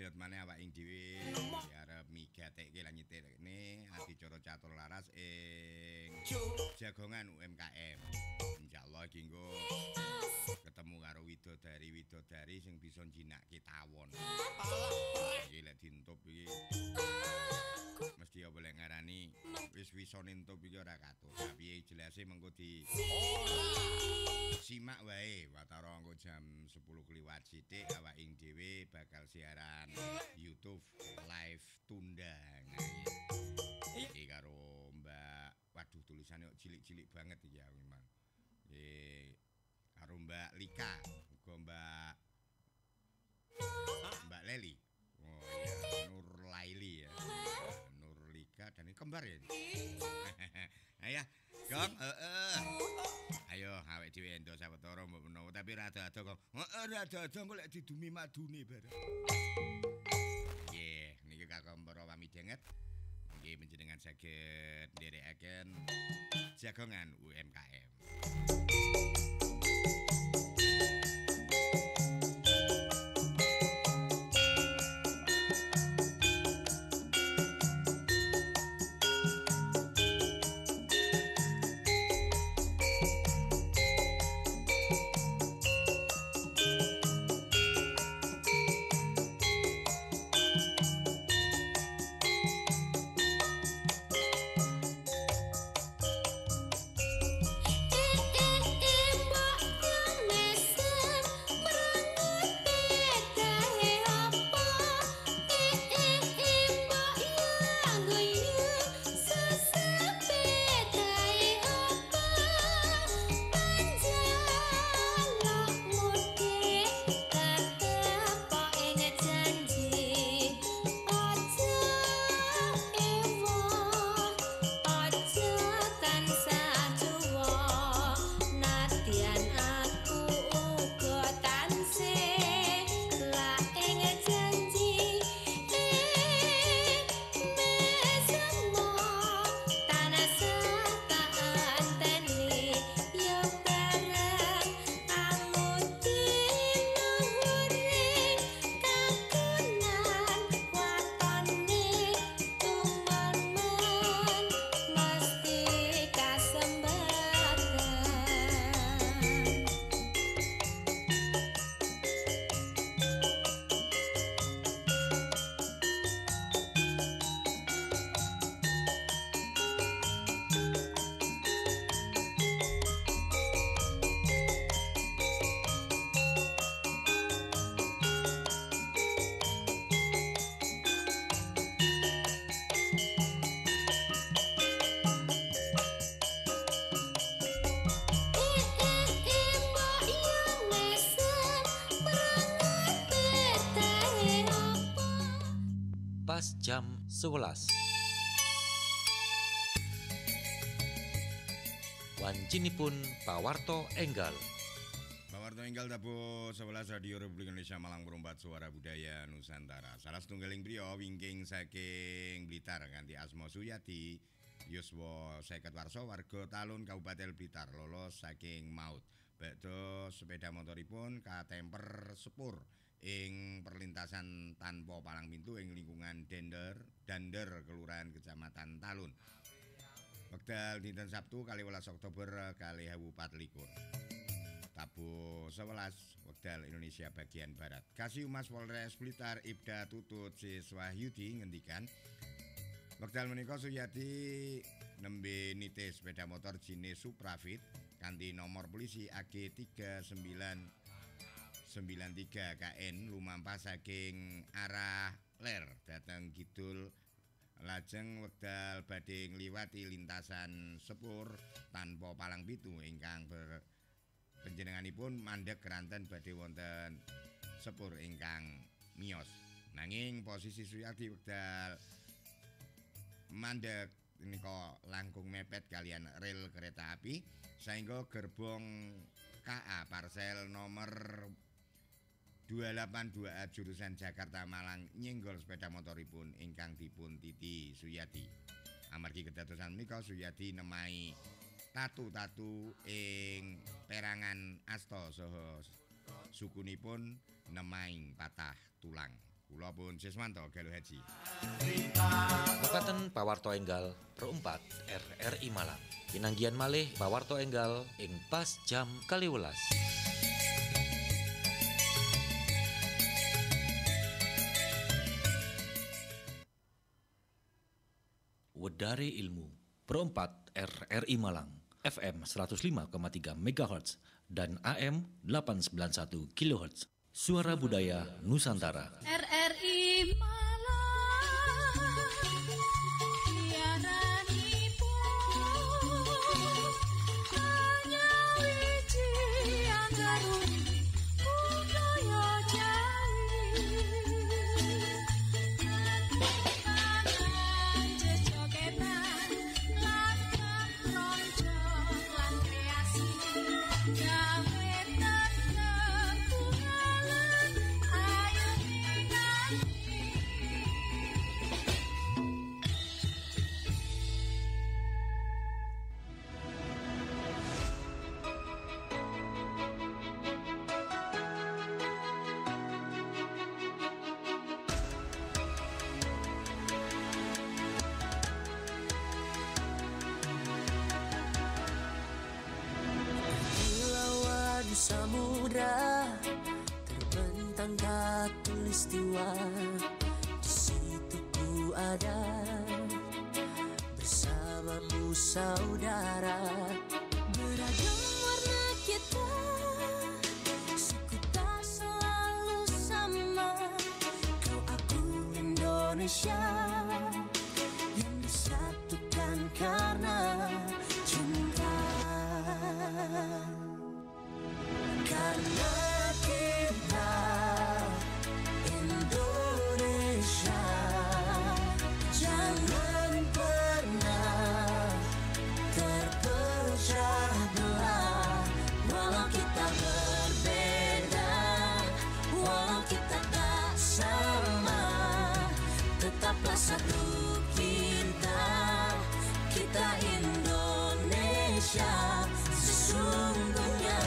Sedot maneh awak ing dhewe arep migatekke lan nyetirne adicara catur laras ing jagongan UMKM. Insyaallah iki nggo ketemu karo widodari sing bisa njinakke tawon. Iki lek dientup iki mesti apa lek ngarani wis-wisa nentup iki ora katut. Tapi jelase mengko di simak wae watara engko jam 10 kliwat sithik awak ing dhewe bakal siaran YouTube live tunda. Iki karo Mbak, waduh tulisannya kok cilik-cilik banget iki ya memang. Karo Mbak Lika, uga Mbak Leli. Oh ya, Nur Laili ya. Nur Lika dan ini kembar ya. Ayo, Gong, ayo awake dhewe endo sawetara mbok menawa tapi rada-rada kok. Rada-rada kok lek didumi madune bareng. Nggih, niki kakang para pamidanget. Nggih panjenengan saged nderekaken jagongan UMKM. Pas jam 11. Wancinipun pawarto enggal. Pawarto enggal tabuh 11 Radio Republik Indonesia Malang Perumpat Suara Budaya Nusantara. Salah setunggaling priya wingking saking Blitar kanthi asma Suyati yuswa 50 warsa warga Talun Kabupaten Blitar lolos saking maut. Badhe sepeda motoripun katemper sepur ing perlintasan tanpa palang pintu ing lingkungan Dander Kelurahan Kecamatan Talun. Wekdal dinten Sabtu 12 Oktober 2024. Tabuh 11 wekdal Indonesia bagian Barat. Kasih Humas Polres Blitar Ibda Tutut Siswahyudi ngendikan wekdal menika Suyati nembe nite sepeda motor jenis Suprafit kanthi nomor polisi AG 3993 KN lumampah saking arah ler dhateng kidul lajeng wekdal badhe ngliwati lintasan sepur tanpa palang pintu ingkang panjenenganipun mandheg keranten badhe wonten sepur ingkang miyos. Nanging posisi Suyati wekdal mandheg nika langkung mepet kalian rel kereta api sehingga gerbong KA parsel nomor 282A jurusan Jakarta Malang nyenggol sepeda motoripun ingkang dipun titi Suyati. Amargi kedadosan menika Suyati nemai tatu-tatu ing perangan asta saha sukunipun nemaing patah tulang. Kula pun siswanto Galuh Haji. Mekaten pawarto enggal perempat RRI Malang. Pinanggian malih pawarto enggal ing pas jam 12. Wedari Ilmu perempat RRI Malang FM 105,3 MHz dan AM 891 kHz. Suara Budaya Nusantara. RRI Malang, siaranipun hanya wiji anggarun budaya Jawi. Tangan jejogetan, langkah lonjong lan kreasi, gawe tangan bungalan ayu ningali. Lawan samudra terbentang khatulistiwa, di situ ku ada bersamamu saudara. Beragam warna kita, suku tak selalu sama. Kau aku Indonesia yang disatukan karena cinta. Karena kita Indonesia, jangan pernah terpecah belah. Walau kita berbeda, walau kita tak sama, tetaplah satu kita, kita Indonesia sesungguhnya.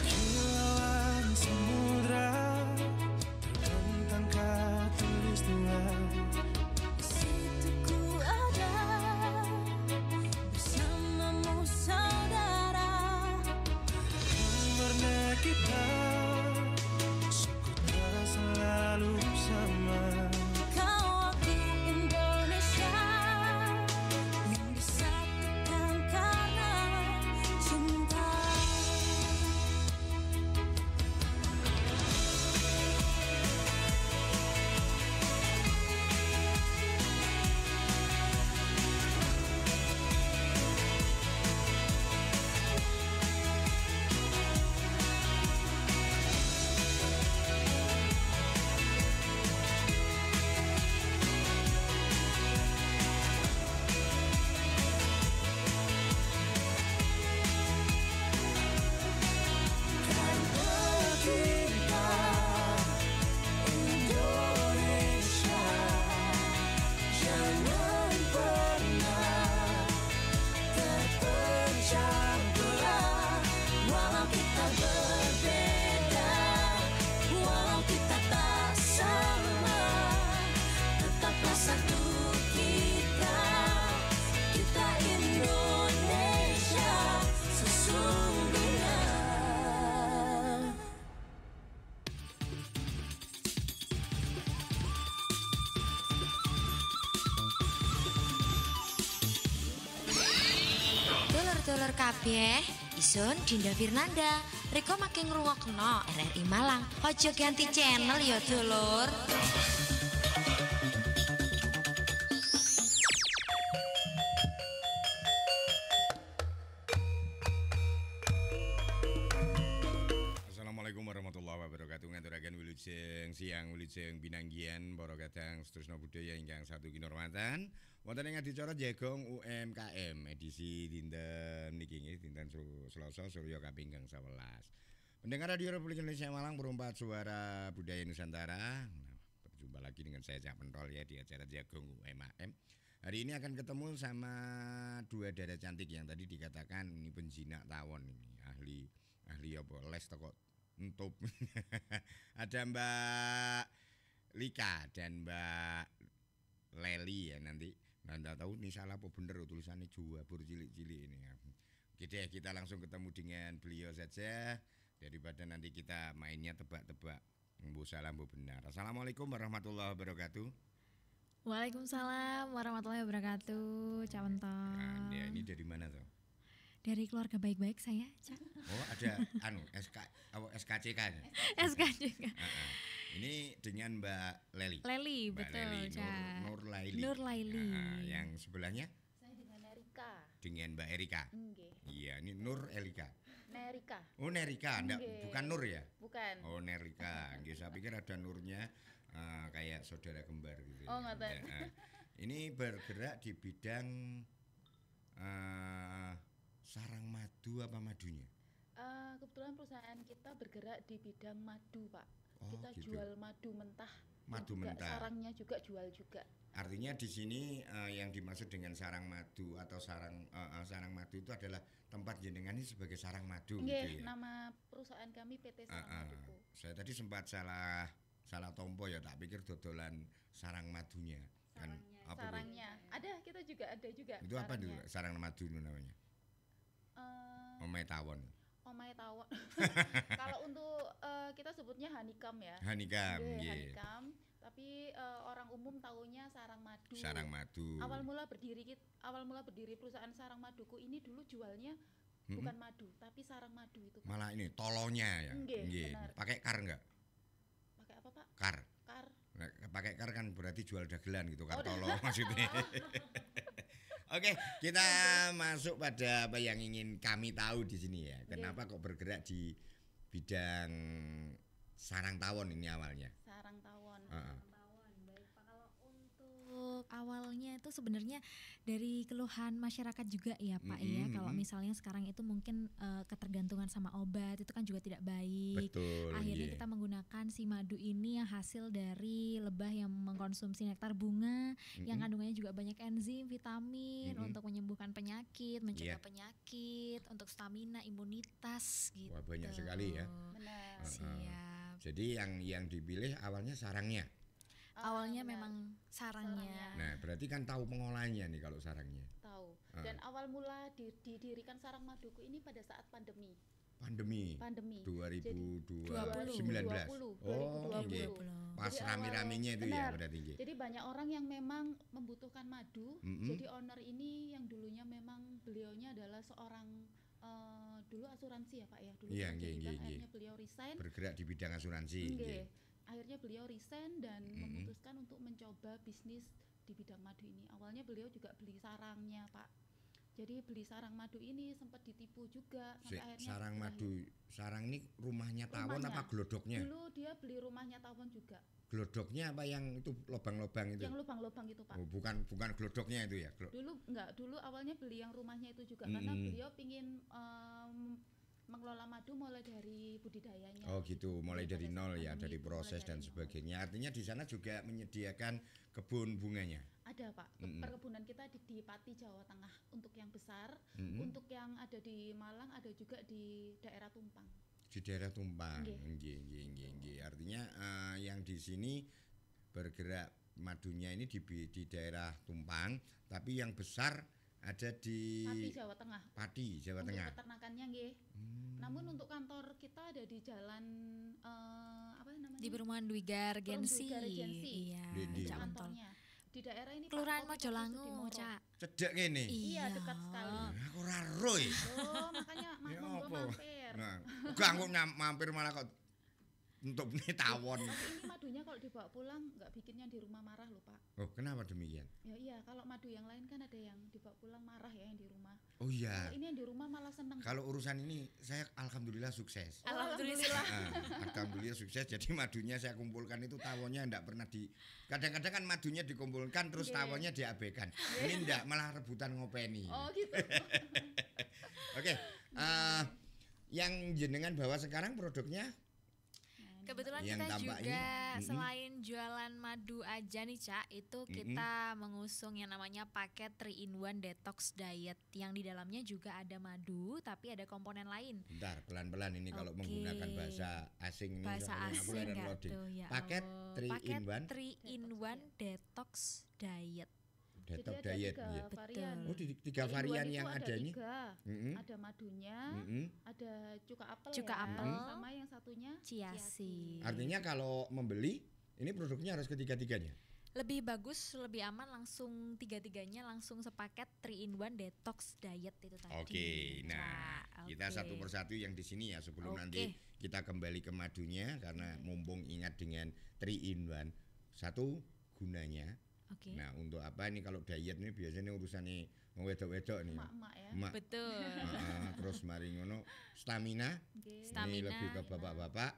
Kilauan samudra terbentang khatulistiwa, Di situ ku ada bersamamu saudara. warna kita suku tak selalu sama. Kau aku Indonesia yang disatukan karena cinta. Indonesia, jangan pernah terpecah belah. Walau kita berbeda, walau kita tak sama, tetaplah satu kita, kita Indonesia sesungguhnya. Dulur-dulur kabeh, isun Dinda Firnanda. Riko makin ngrungokno RRI Malang. Ojo ganti channel ya, dulur. Assalamualaikum warahmatullahi wabarakatuh. Ngaturaken wilujeng siang wilujeng pinanggihan para kadang Setresna Budaya ingkang satu kinurmatan. Wonten ing adicara Jagong UMKM edisi dinten niki nggih dinten Selasa Surya kaping 11. Pendengar Radio Republik Indonesia Malang perempat suara budaya Nusantara. Berjumpa lagi dengan saya Cak Pentol ya di acara Jagong UMKM. Hari ini akan ketemu sama dua dada cantik yang tadi dikatakan ini penjinak tawon ini, ahli apa les toko entup. Ada Mbak Lika dan Mbak Leli ya nanti. Anda tahu nih salah apa bener tulisannya Jawa cilik-cilik ini ya. Oke deh, kita langsung ketemu dengan beliau saja daripada nanti kita mainnya tebak-tebak. Mbu salah mbu benar. Assalamualaikum warahmatullahi wabarakatuh. Waalaikumsalam warahmatullahi wabarakatuh, Cak Wenton. Anda ini dari mana tuh? Dari keluarga baik-baik saya, Cak. Oh, ada SKCK -nya? SK juga. Ini dengan Mbak Leli. Leli, Mbak betul, Leli, Cak. Nur Laili. Nur Laili. Yang sebelahnya Saya dengan Nerika. dengan Mbak Erika. Nggih. Iya, ini Nur Elika. Nerika. Oh, Nerika, Nggih. bukan Nur ya? Bukan. Oh, Nerika. Nggih, saya pikir ada Nurnya kayak saudara kembar gitu. Oh, ngoten. Ya, ini bergerak di bidang sarang madu apa madunya? Kebetulan perusahaan kita bergerak di bidang madu, Pak. Oh, Kita gitu. jual madu mentah. Madu juga mentah. Sarangnya juga jual juga. Artinya di sini yang dimaksud dengan sarang madu atau sarang madu itu adalah tempat jenengan ini sebagai sarang madu Nggih, gitu ya. nama perusahaan kami PT Sarang Maduku. Saya tadi sempat salah tompo ya, tak pikir dodolan sarang madunya. Kan apa itu? Sarangnya. Ada, kita juga ada juga. Itu apa itu sarangnya. sarang madu itu namanya? Omai tawon. Omai tawon. Kalau untuk kita sebutnya honeycomb ya. Hanikam, Nggih, nggih. honeycomb. Tapi orang umum taunya sarang madu. Sarang madu. Awal mula berdiri perusahaan Sarang Maduku ini dulu jualnya bukan madu, tapi sarang madu itu. Pak. Malah ini tolonya ya. Nggih, benar. Pakai kar enggak? Pakai apa, Pak? Kar. Kar. Nah, pakai kar kan berarti jual dagelan gitu, kar Oh, tolo maksudnya. Oke, kita masuk pada apa yang ingin kami tahu di sini ya. Kenapa kok bergerak di bidang sarang tawon ini awalnya? Sarang tawon. Baik, Pak. Kalau untuk awalnya itu sebenarnya dari keluhan masyarakat juga ya, Pak ya. Kalau misalnya sekarang itu mungkin ketergantungan sama obat itu kan juga tidak baik. Betul. Akhirnya iya. kita menggunakan si madu ini yang hasil dari lebah yang mengkonsumsi nektar bunga yang kandungannya juga banyak enzim, vitamin untuk menyembuhkan penyakit, mencegah Iya. penyakit, untuk stamina, imunitas gitu. Wah, banyak sekali ya. Benar. Siap. Jadi yang dipilih awalnya sarangnya. Awalnya benar. memang sarangnya. Nah, berarti kan tahu pengolahnya nih kalau sarangnya. Tahu. Dan awal mula didirikan Sarang Maduku ini pada saat pandemi. Pandemi. 2019. 2019. Oh, nggih. Pas Jadi rame-ramenya itu ya benar. berarti nggih. Jadi banyak orang yang memang membutuhkan madu. Jadi owner ini yang dulunya memang beliaunya adalah seorang dulu asuransi ya, Pak ya. Dulu Iya, pernah nggih, jadi nggih, bank, nggih. akhirnya beliau resign. Bergerak di bidang asuransi Nggih. nggih. Akhirnya beliau resign dan memutuskan untuk mencoba bisnis di bidang madu ini. Awalnya beliau juga beli sarangnya, Pak. Jadi beli sarang madu ini sempat ditipu juga sampai akhirnya Sarang berakhir. madu, sarang ini rumahnya tawon Rumahnya. apa glodoknya? Dulu dia beli rumahnya tawon juga. Glodoknya apa yang itu lubang-lubang itu? Yang lubang-lubang itu, Pak. Oh, bukan glodoknya itu ya. Dulu enggak, dulu awalnya beli yang rumahnya itu juga karena beliau pingin mengelola madu mulai dari budidayanya. Oh gitu, mulai Jadi dari pada saat nol ya, pandemi dari itu proses mulai dan dari nol. sebagainya. Artinya di sana juga menyediakan kebun bunganya. Ada, Pak. Perkebunan kita di Pati, Jawa Tengah untuk yang besar, untuk yang ada di Malang ada juga di daerah Tumpang. Di daerah Tumpang. Nggih. Nggih. Artinya yang di sini bergerak madunya ini di daerah Tumpang, tapi yang besar ada di Pati, Jawa Tengah. Pati, Jawa Untuk Tengah. peternakannya nggih. Namun untuk kantor kita ada di jalan apa namanya? Di perumahan Dwi Gargensi. Dwi Gargensi. Iya, Di- Cak Mentol. kantornya. Di daerah ini Pak, Kelurahan Polres Mojolangu, Sudimoro. Cak. Cedek ngene. Iya, dekat sekali. Aku ora ero ya. Oh, makanya Ya monggo apa? mampir. Nah, uga aku mampir malah kok untuk ini tawon. Tapi ini madunya kalau dibawa pulang nggak bikinnya di rumah marah loh, Pak. Oh, kenapa demikian? Ya iya, kalau madu yang lain kan ada yang dibawa pulang marah ya yang di rumah. Oh iya. Kalau ini yang di rumah malah seneng. Kalau urusan ini saya alhamdulillah sukses. Alhamdulillah. Alhamdulillah sukses. Jadi madunya saya kumpulkan itu tawonnya enggak pernah kadang-kadang kan madunya dikumpulkan terus Nggih. tawonnya diabaikan. Ini enggak malah rebutan ngopeni. Oh gitu. Oke. Yang jenengan bawa sekarang produknya Nah, Kebetulan Yang kita tampak ini, juga mm-mm. selain jualan madu aja nih Cak, itu kita mengusung yang namanya paket 3-in-1 detox diet yang di dalamnya juga ada madu tapi ada komponen lain. Bentar, pelan-pelan ini kalau Oke. menggunakan bahasa asing ini Bahasa soalnya aku asing leren nggak loading. tuh ya Paket Allah. 3-in-1 3-in-1 detox diet. detox Jadi ada diet. 3 Iya. varian. Oh, tiga Three in varian one itu yang ada ada ini. 3. Mm-mm. Ada madunya, Mm-mm. ada cuka apel Cuka ya, apel. sama yang satunya Chia seed. Artinya kalau membeli ini produknya harus ketiga-tiganya. Lebih bagus, lebih aman langsung tiga-tiganya langsung sepaket 3-in-1 detox diet itu tadi. Oke, nah Cak. kita Oke. satu persatu yang di sini ya sebelum Oke. nanti kita kembali ke madunya karena mumpung ingat dengan 3-in-1 satu gunanya. Oke. Nah untuk apa ini kalau diet ini biasanya urusannya wedok-wedok nih. emak-emak ya. Emak. Betul. Terus mari ngono stamina. Oke. Stamina. Ini lebih ke bapak-bapak.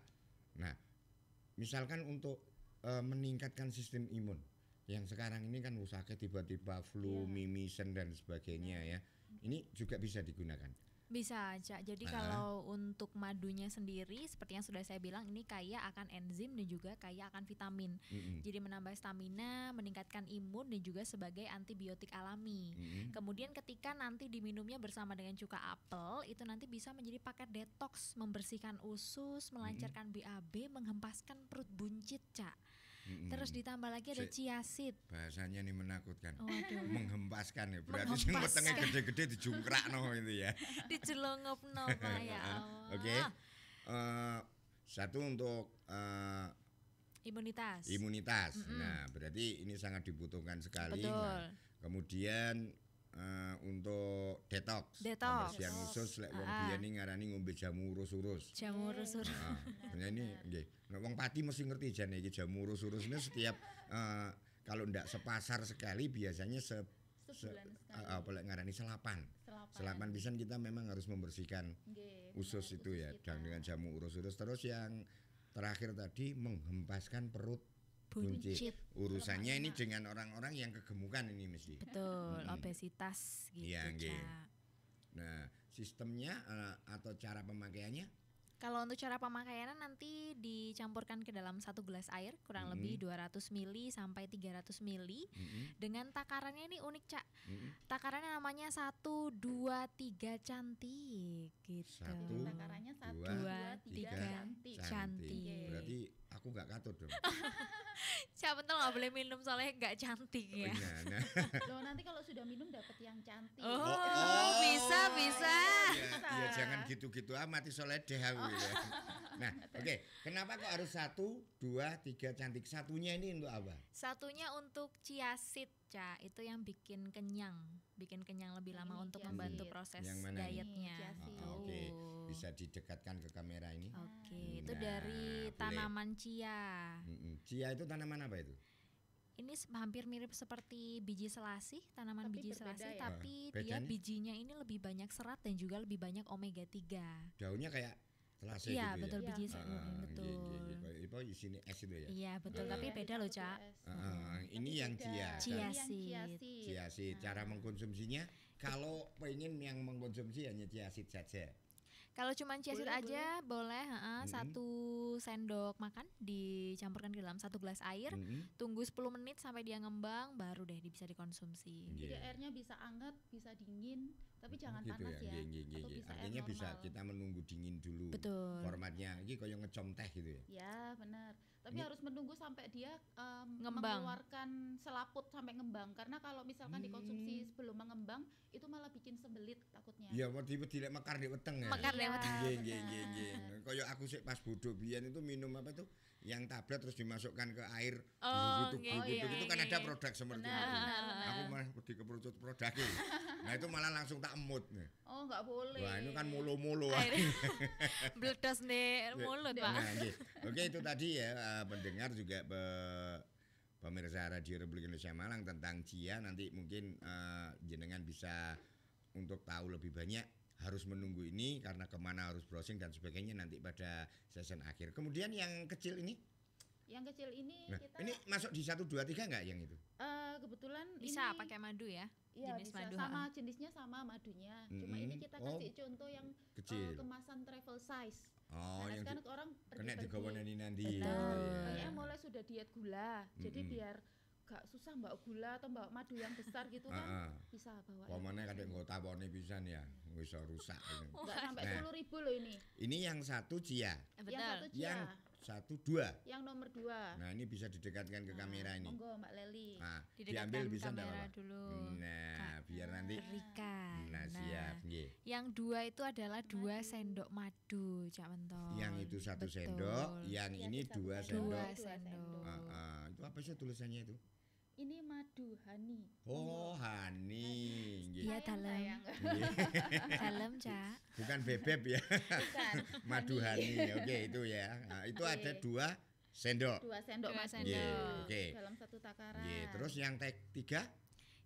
Nah, misalkan untuk meningkatkan sistem imun, yang sekarang ini kan sakit tiba-tiba flu, Iya. mimisen dan sebagainya ya, ini juga bisa digunakan. Bisa Cak. Jadi kalau untuk madunya sendiri seperti yang sudah saya bilang ini kaya akan enzim dan juga kaya akan vitamin. Mm-mm. Jadi menambah stamina, meningkatkan imun dan juga sebagai antibiotik alami. Mm-mm. Kemudian ketika nanti diminumnya bersama dengan cuka apel, itu nanti bisa menjadi paket detox, membersihkan usus, melancarkan BAB, menghempaskan perut buncit, Cak. Mm-mm. Terus ditambah lagi ada Sik. chia seed. Bahasanya nih menakutkan. Waduh. Menghempaskan ya, berarti sing wetenge Menghempaskan. gede-gede dijungkrakno itu ya. Dicelongopno Pak ya Allah. Oke. Satu untuk Imunitas. imunitas. Nah, berarti ini sangat dibutuhkan sekali. Betul. Nah, kemudian untuk detox, Detox. pembersihan usus lek wong Ah. biyen iki ngarani ngombe jamu urus-urus. Jamu urus-urus. Nah, sebenarnya ini nggih. Nek wong pati mesti ngerti jane iki jamu urus-urus ini setiap kalau ndak sepasar sekali biasanya Sebulan sekali. apa lek ngarani selapan. Selapan pisan kita memang harus membersihkan Nggih, usus benar, itu ya kita. dengan jamu urus-urus. Terus yang terakhir tadi menghempaskan perut buncit. Buncit. Urusannya ini dengan orang-orang yang kegemukan ini mesti. Betul, Mm-mm. obesitas gitu. Iya, nggih. Cak. Nah, sistemnya atau cara pemakaiannya Kalau untuk cara pemakaiannya nanti dicampurkan ke dalam 1 gelas air kurang lebih 200 ml sampai 300 ml. Dengan takarannya ini unik, Cak. Takarannya namanya 1 2 3 cantik gitu. Satu, Takarannya 1 dua, 2 tiga, 3 cantik. Cantik. Berarti aku nggak katut dong. Cak betul nggak boleh minum soalnya nggak cantik ya. Nah, Loh, nanti kalau sudah minum dapat yang cantik. Oh, bisa. ya jangan gitu-gitu amat iso ledeh aku ya. Nah, oke. Kenapa kok harus 1, 2, 3 cantik? Satunya ini untuk apa? Satunya untuk chia seed, Cak. Itu yang bikin kenyang lebih lama Ini untuk chia membantu seed. proses Yang mana ini? dietnya. Chia seed. Tuh. Oke, bisa didekatkan ke kamera ini. Oke, itu Nah, dari boleh. tanaman chia. Chia itu tanaman apa itu? Ini hampir mirip seperti biji selasih, tanaman Tapi biji berbeda selasih, ya? tapi dia Bedanya? bijinya ini lebih banyak serat dan juga lebih banyak omega 3. Daunnya kayak selasih Iya, gitu betul ya. Iya. biji Nggih, betul. nggih. Itu isinya es itu ya. Iya, betul, Ah. tapi Iya, beda itu loh, satu Cak. es. Ini yang Beda. chia. Chia Ini yang seed. chia seed. Chia seed. Cara mengkonsumsinya kalau pengen yang mengkonsumsi hanya chia seed saja. Kalau cuma chia seed Boleh, aja boleh, 1 sendok makan dicampurkan ke dalam 1 gelas air, tunggu 10 menit sampai dia ngembang baru deh bisa dikonsumsi. Jadi Nggih. airnya bisa anget, bisa dingin, tapi jangan Gitu panas ya. Nggih, nggih, nggih, Atau nggih. bisa air Artinya bisa normal. kita menunggu dingin dulu. Betul. Formatnya iki koyo ngecom teh gitu ya. Ya, benar. Tapi Ini- harus menunggu sampai dia Ngembang. mengeluarkan selaput sampai ngembang. Karena kalau misalkan dikonsumsi sebelum mengembang, itu malah bikin sembelit takutnya. Iya, wedi-wedi lek mekar di weteng ya. Mekar Iya, lewat. Nggih, benar. nggih, nggih. Koyo aku sik pas bodoh biyen itu minum apa tuh? Yang tablet terus dimasukkan ke air. Oh, gitu, nggih, gitu, nggih, itu kan ada nggih. produk seperti Benar, itu. benar. Aku malah wedi keperucut produknya. Nah, itu malah langsung tak emut. Oh, nggak boleh. Wah, ini kan mulu-mulu. Akhirnya Bledos nih mulut, Pak. Nah, nggih. Oke, itu tadi ya pendengar juga pemirsa Radio Republik Indonesia Malang tentang chia. Nanti mungkin jenengan bisa untuk tahu lebih banyak harus menunggu ini karena kemana harus browsing dan sebagainya nanti pada season akhir. Kemudian yang kecil ini, Yang kecil ini nah, kita ini masuk di 1, 2, 3 nggak yang itu? kebetulan Bisa ini pakai madu ya. Iya, jenis bisa madu, sama jenisnya sama madunya. Cuma ini kita Oh, kasih contoh yang kecil. kemasan travel size. Oh, Nah, yang kan orang kena pergi-pergi. digawa nanti. Betul. Banyak yang mulai sudah diet gula. Jadi Mm-mm. biar gak susah bawa gula atau bawa madu yang besar gitu kan. Heeh. Bisa bawa. Pemane kadek nggo tawone pisan ya, wis iso rusak. Enggak sampai Nah. 10.000 loh ini. Ini yang satu Cia, Yang satu yang Cia, satu dua. yang nomor 2. Nah, ini bisa didekatkan ke kamera ini. Monggo Mbak Leli. Nah, Didekatkan diambil bisa enggak kamera apa-apa? dulu. Nah, biar nanti Rika. nah siap nggih. Yang 2 itu adalah 2 sendok madu, Cak Mentol. Yang itu satu Betul. sendok, yang Yang ini itu satu 2 sendok. sendok. 2 sendok. Heeh. Itu apa sih tulisannya itu? Ini madu honey. Oh, honey. Nggih. Iya, dalam. Sayang. Nggih. Dalam, Cak. Bukan bebek ya. Bukan. Madu honey. Oke, itu ya. Nah, itu Oke. ada 2 sendok. 2 sendok Dua madu. sendok. Nggih, oke. Dalam satu takaran. Nggih, terus yang 3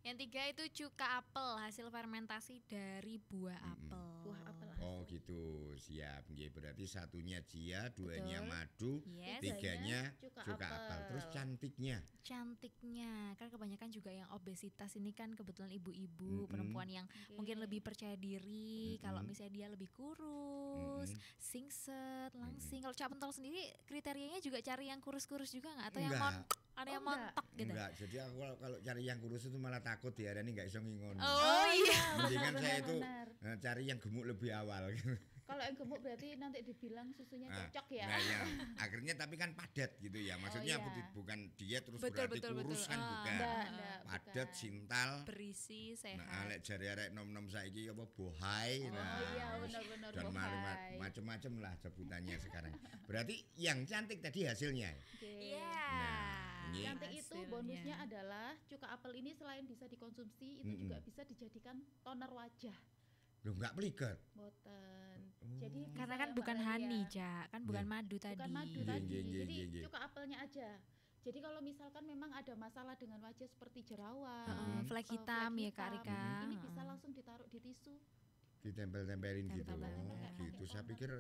Yang 3 itu cuka apel, hasil fermentasi dari buah apel. Buah apel. Oh gitu, siap. Nggih, berarti satunya Cia, 2-nya Betul. madu, Yes. 3-nya Cuka cuka apel. apel. Terus cantiknya. Cantiknya, kan kebanyakan juga yang obesitas ini kan kebetulan ibu-ibu, Mm-mm. perempuan yang Oke. mungkin lebih percaya diri. Mm-mm. Kalau misalnya dia lebih kurus, Mm-mm. singset, langsing. Kalau Cak Pentol sendiri kriterianya juga cari yang kurus-kurus juga nggak? Atau yang Enggak. ada yang Oh, enggak. montok gitu? Enggak, jadi aku kalau cari yang kurus itu malah takut ya, dan nggak iso ngingon. Oh iya. Mendingan saya itu benar. cari yang gemuk lebih awal. Kalau yang gemuk berarti nanti dibilang susunya Nah, cocok ya. Nah, ya, akhirnya tapi kan padat gitu ya. Maksudnya iya. bukan diet terus Betul, berarti betul, kurus betul. kan Ah. bukan. Enggak, Padat, bukan. sintal. Berisi, Nah, sehat. lek jari arek nom-nom saiki apa bohai. Oh Nah, iya benar-benar dan bohai. macam-macam lah sebutannya sekarang. Berarti yang cantik tadi hasilnya. Oke. Iya. Nah, ini. Cantik itu Hasilnya. bonusnya adalah cuka apel ini selain bisa dikonsumsi itu Mm-mm. juga bisa dijadikan toner wajah. Loh enggak pliket. Boten. Oh. Jadi bisa Karena ya, kan Mbak bukan Lelia. honey, Cak. Kan bukan Iya. madu tadi. Bukan madu Iya, tadi. iya, iya, Jadi iya, iya. cuka apelnya aja. Jadi kalau misalkan memang ada masalah dengan wajah seperti jerawat, Heeh, flek hitam ya, Kak hitam, Rika. ini bisa Heeh. langsung ditaruh di tisu. Ditempel-tempelin gitu. Tempel-tempel. Oh, Pakai gitu. Saya toner. pikir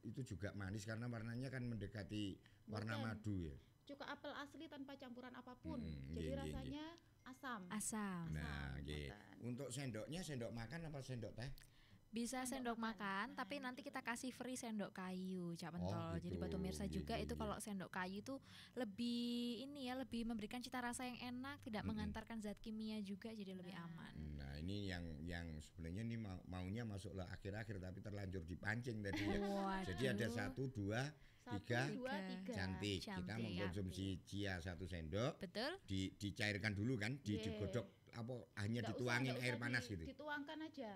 itu juga manis karena warnanya kan mendekati warna Bukan. madu ya. Cuka apel asli tanpa campuran apapun. Mm-mm, Jadi iya, iya, iya. rasanya asam. Asam. Nah, Asam, nggih. boten. Untuk sendoknya sendok makan apa sendok teh? Bisa Sendok sendok makan. makan, tapi Nah, nanti itu kita kasih free sendok kayu, Cak Pentol. Jadi gitu. buat pemirsa Iya, juga iya, itu iya. kalau sendok kayu itu lebih ini ya, lebih memberikan cita rasa yang enak, tidak Mm-mm. mengantarkan zat kimia juga, jadi lebih aman. Nah, ini yang sebenarnya ini maunya masuklah akhir-akhir tapi terlanjur dipancing tadi ya. Waduh. Jadi ada 1, 2, 3 1, 2, 3. cantik. Kita Cantik. mengkonsumsi Cia 1 sendok, Betul? dicairkan dulu kan, Iya. digodok apa hanya Nggak usah- dituangin nggak air usah panas gitu. Dituangkan aja.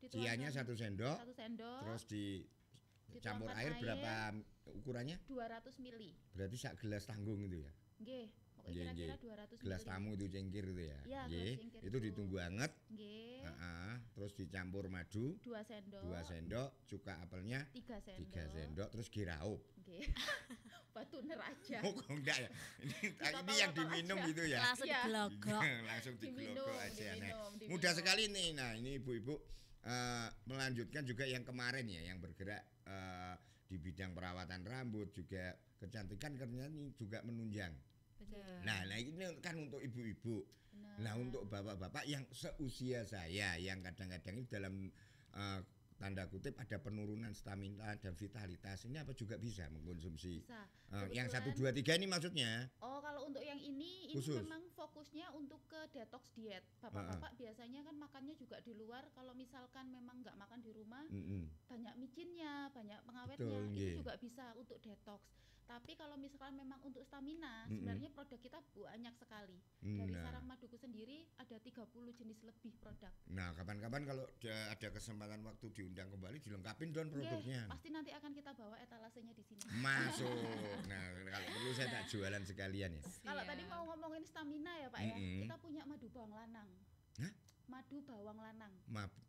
Cianya 1 sendok, 1 sendok. terus dicampur Dituangkan air air. berapa ukurannya? 200 mili. Berarti sak gelas tanggung itu ya. Nggih. Pokoknya Nggih, kira-kira nggih. 200 Gelas mili. tamu itu cengkir itu ya. Iya, Nggih. gelas cengkir Itu itu. ditunggu anget. Nggih. Terus dicampur madu 2 sendok. 2 sendok, cuka apelnya 3 sendok. 3 sendok, terus giraup. Nggih. Batu ner aja. Oh, kok enggak ya? Ini Ditotol-totol yang diminum aja. gitu ya. Langsung Iya. digelogok. Langsung Diminum, digelogok aja. Nah, diminum. mudah sekali nih. Nah, ini ibu-ibu melanjutkan juga yang kemarin ya, yang bergerak di bidang perawatan rambut juga kecantikan, karena ini juga menunjang. Betul. Nah, ini kan untuk ibu-ibu. Benar. Nah, untuk bapak-bapak yang seusia saya, yang kadang-kadang ini dalam tanda kutip ada penurunan stamina dan vitalitas, ini apa juga bisa mengkonsumsi Bisa. yang 1, Kebetulan- 2, 3 ini maksudnya? Oh, kalau untuk yang ini Khusus. memang fokusnya untuk ke detox diet. Bapak-bapak biasanya kan makannya juga di luar. Kalau misalkan memang nggak makan di rumah, Mm-mm. banyak micinnya, banyak pengawetnya, Betul, nggih. itu juga bisa untuk detox. Tapi kalau misalkan memang untuk stamina, Mm-mm. sebenarnya produk kita banyak sekali. Dari Nah. sarang maduku sendiri ada 30 jenis lebih produk. Nah, kapan-kapan kalau ada kesempatan waktu diundang kembali, dilengkapin don Nggih, produknya. pasti nanti akan kita bawa etalasenya di sini. Masuk. Nah, kalau perlu saya tak jualan sekalian ya. Kalau tadi mau ngomongin stamina ya Pak ya, Mm-mm. kita punya madu bawang lanang. Hah? Madu bawang lanang.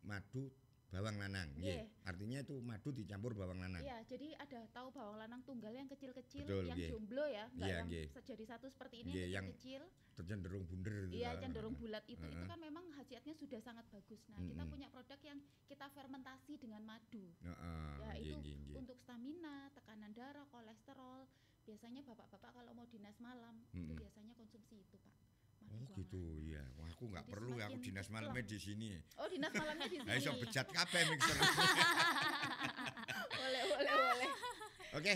Madu bawang lanang. Nggih. Nggih. Artinya itu madu dicampur bawang lanang. Iya, jadi ada tahu bawang lanang tunggal yang kecil-kecil, Betul, yang nggih. jomblo ya, enggak Iya, yang nggih. jadi satu seperti ini Nggih, yang yang kecil-kecil. Cenderung bunder gitu. Iya, cenderung bulat itu Heeh. kan memang khasiatnya sudah sangat bagus. Nah, kita Mm-mm. punya produk yang kita fermentasi dengan madu. Heeh, Ya, nggih, itu nggih, nggih. untuk stamina, tekanan darah, kolesterol. Biasanya bapak-bapak kalau mau dinas malam itu Mm-mm. biasanya konsumsi itu, Pak. Madu Oh bawang gitu lanang. ya. Wah, aku nggak Jadi perlu ya, aku semakin dinas malamnya plong. di sini. Oh, dinas malamnya di sini. Ayo sok bejat kabeh mixer. boleh. Oke,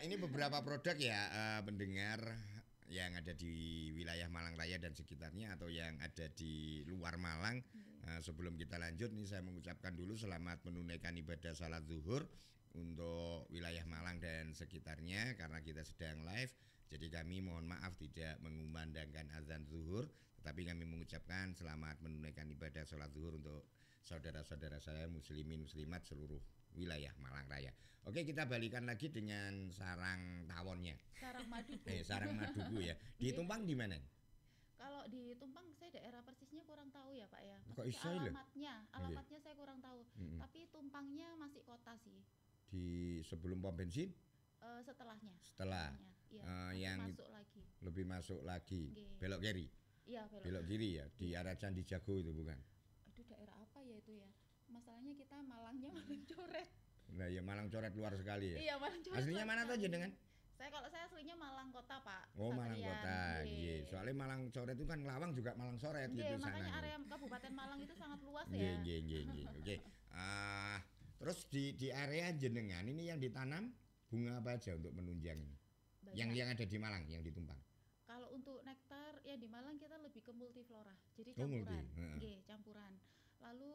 ini beberapa produk ya pendengar yang ada di wilayah Malang Raya dan sekitarnya atau yang ada di luar Malang. Sebelum kita lanjut nih saya mengucapkan dulu selamat menunaikan ibadah salat zuhur untuk wilayah Malang dan sekitarnya karena kita sedang live. Jadi kami mohon maaf tidak mengumandangkan azan zuhur, tetapi kami mengucapkan selamat menunaikan ibadah salat zuhur untuk saudara-saudara saya muslimin muslimat seluruh wilayah Malang Raya. Oke, kita balikan lagi dengan sarang tawonnya. Sarang maduku. Sarang maduku ya. Di Tumpang di mana? Kalau di Tumpang saya daerah persisnya kurang tahu ya Pak ya. Kok Maksudnya iso lho? alamatnya saya kurang tahu. Tapi Tumpangnya masih kota sih. Di sebelum pom bensin? Setelahnya. Setelah. Iya, yang masuk lagi. lebih masuk lagi. Nggih. Belok kiri. Iya, Belok kiri ya, di arah Candi Jago itu bukan? Aduh, daerah apa ya itu ya? Masalahnya kita Malangnya Malang Coret. Nah, ya Malang Coret luar sekali ya. Iya, Malang Coret. Aslinya mana tuh jenengan? Kalau saya aslinya Malang Kota, Pak. Oh, Malang Satrian. Kota. Nggih. Iya, soalnya Malang Coret itu kan Lawang juga Malang Coret Nggih, gitu makanya sana. area Kabupaten Malang itu sangat luas Nggih, ya. nggih. Oke. Terus di area jenengan ini yang ditanam bunga apa aja untuk menunjang ini? Banyak. Yang ada di Malang, yang di Tumpang. Kalau untuk nektar ya di Malang kita lebih ke multiflora. Jadi Oh, multi. campuran. Heeh. Nggih, campuran. Lalu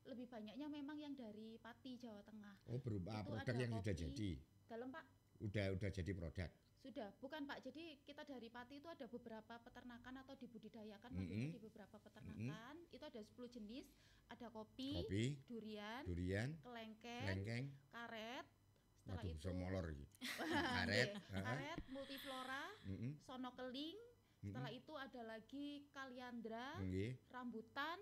lebih banyaknya memang yang dari Pati Jawa Tengah. Oh, berupa Itu produk ada yang sudah kopi. jadi. Dalam Pak, Udah jadi produk. sudah. Bukan Pak, jadi kita dari Pati itu ada beberapa peternakan atau dibudidayakan Mm-mm. maksudnya di beberapa peternakan. Itu ada 10 jenis. Ada kopi, Kopi, durian, durian, kelengkeng, lengkeng. karet. Setelah Waduh, itu bisa molor iki. Nggih, Karet, karet, multiflora, Heeh. sono keling. Setelah itu ada lagi kaliandra, Nggih. rambutan,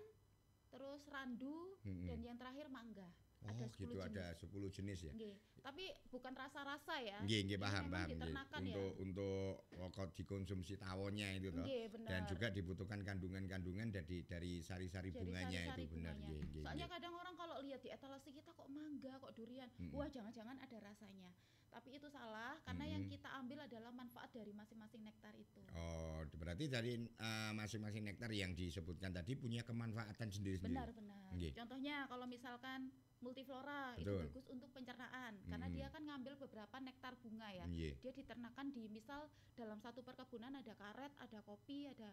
terus randu, dan yang terakhir mangga. Oh, ada 10 gitu jenis. ada 10 jenis ya. Nggih. Tapi bukan rasa-rasa ya. Nggih, Ini paham, memang paham. nggih. diternakan ya. Untuk pokok dikonsumsi tawonnya itu toh. Nggih, benar. Dan juga dibutuhkan kandungan-kandungan dari sari-sari Jadi bunganya sari-sari itu benar. bunganya. Nggih. Soalnya kadang orang kalau lihat di etalase kita kok mangga, kok durian, wah jangan-jangan ada rasanya. Tapi itu salah karena yang kita ambil adalah manfaat dari masing-masing nektar itu. Oh, berarti dari masing-masing nektar yang disebutkan tadi punya kemanfaatan sendiri-sendiri. Benar-benar. Nggih. Contohnya kalau misalkan multiflora itu Betul. bagus untuk pencernaan karena dia kan ngambil beberapa nektar bunga ya. Nggih. Dia diternakan di misal dalam satu perkebunan ada karet, ada kopi, ada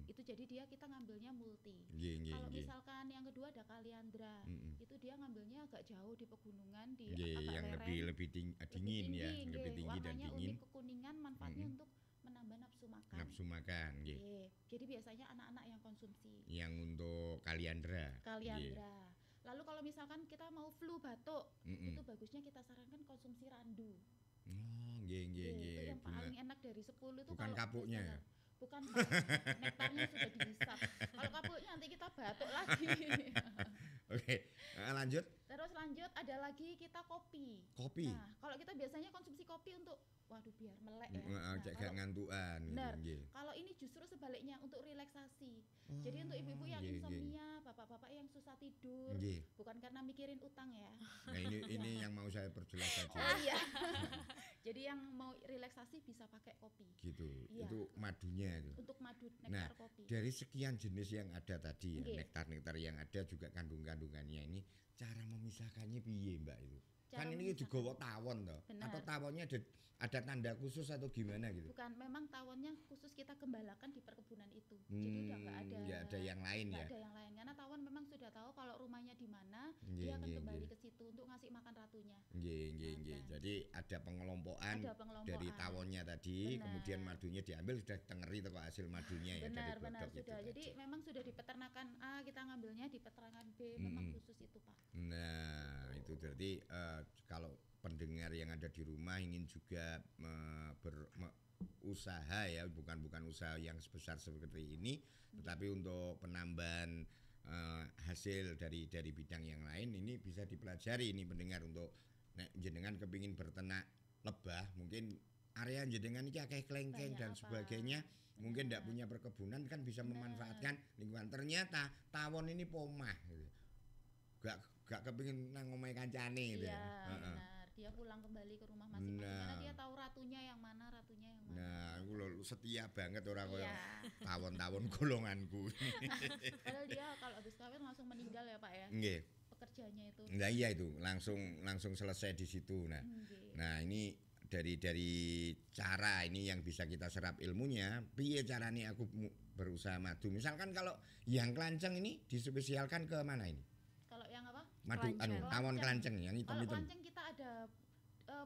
itu jadi dia kita ngambilnya multi. Nggih. Kalau misalkan yang kedua ada kaliandra, itu dia ngambilnya agak jauh di pegunungan di Nggih, agak yang lereng, lebih dingin ya, nggih. lebih tinggi dan Warnanya dingin. unik kekuningan, manfaatnya untuk menambah nafsu makan. Nafsu makan, nggih. Nggih. Jadi biasanya anak-anak yang konsumsi Yang untuk kaliandra. kaliandra. Lalu kalau misalkan kita mau flu batuk, Mm-mm. itu bagusnya kita sarankan konsumsi randu. Oh, nggih. Itu yang Bunga. paling enak dari 10 itu. Bukan kalau kapuknya misalkan- ya? Bukan Pak, nektarnya sudah dihisap. Kalau kapuknya nanti kita batuk lagi. Oke, lanjut. Terus lanjut ada lagi kita kopi. Kopi. Nah, kalau kita biasanya konsumsi kopi untuk waduh biar melek ya. Cek gak kalau- ngantukan gitu, Benar. nggih. Kalau ini justru sebaliknya untuk relaksasi. Jadi untuk ibu-ibu yang nggih, insomnia, bapak-bapak yang susah tidur, Nggih. bukan karena mikirin utang ya. Nah, ini yang mau saya perjelas saja. Oh iya. Jadi yang mau relaksasi bisa pakai kopi. Gitu. Iya. Itu madunya itu. Untuk madu Nah, nektar kopi. dari sekian jenis yang ada tadi ya, Nggih. nektar-nektar yang ada juga kandungannya ini, cara memisahkannya piye, Mbak itu? Cara Kan ini memisahkan. digawa tawon toh. Benar. Atau tawonnya ada tanda khusus atau gimana gitu? Bukan, memang tawonnya khusus kita gembalakan di perkebunan itu. Jadi udah nggak ada. nggak ada yang lain nggak ya. ada yang lain karena tawon memang sudah tahu kalau rumahnya di mana, Nggih, dia akan nggih, kembali nggih. ke situ untuk ngasih makan ratunya. Nggih. Makan. Jadi ada pengelompokan Ada pengelompokan. dari tawonnya tadi, Benar. kemudian madunya diambil sudah tengeri tuh kok hasil madunya ya dari Benar produk itu sudah. Jadi tadi. memang sudah di peternakan A, kita ngambilnya di peternakan B, memang khusus itu, Pak. Nah, itu berarti kalau pendengar yang ada di rumah ingin juga usaha ya, bukan usaha yang sebesar seperti ini, tetapi untuk penambahan hasil dari bidang yang lain ini bisa dipelajari ini pendengar untuk nek jenengan kepingin berternak lebah, mungkin area jenengan ini akeh klengkeng Banyak dan apa. sebagainya. Mungkin tidak punya perkebunan kan bisa memanfaatkan lingkungan. Ternyata tawon ini pomah gitu. Gak kepingin nang omahe kancane gitu. Iya, ya. Heeh. benar. Dia pulang kembali ke rumah masing-masing karena Nah. dia tahu ratunya yang mana. Nah, aku lho setia banget ora koyo Iya. tawon-tawon golonganku. Padahal dia kalau habis kawin langsung meninggal ya, Pak ya. Nggih. Pekerjanya itu. Nah iya itu langsung selesai di situ. Nah, Nggih. Nah, ini dari cara ini yang bisa kita serap ilmunya, piye carane aku berusaha madu. Misalkan kalau yang kelanceng ini dispesialkan ke mana ini? Kalau yang apa? Madu Kelanceng. tawon kelanceng yang Kalau hitam-hitam. kelanceng kita ada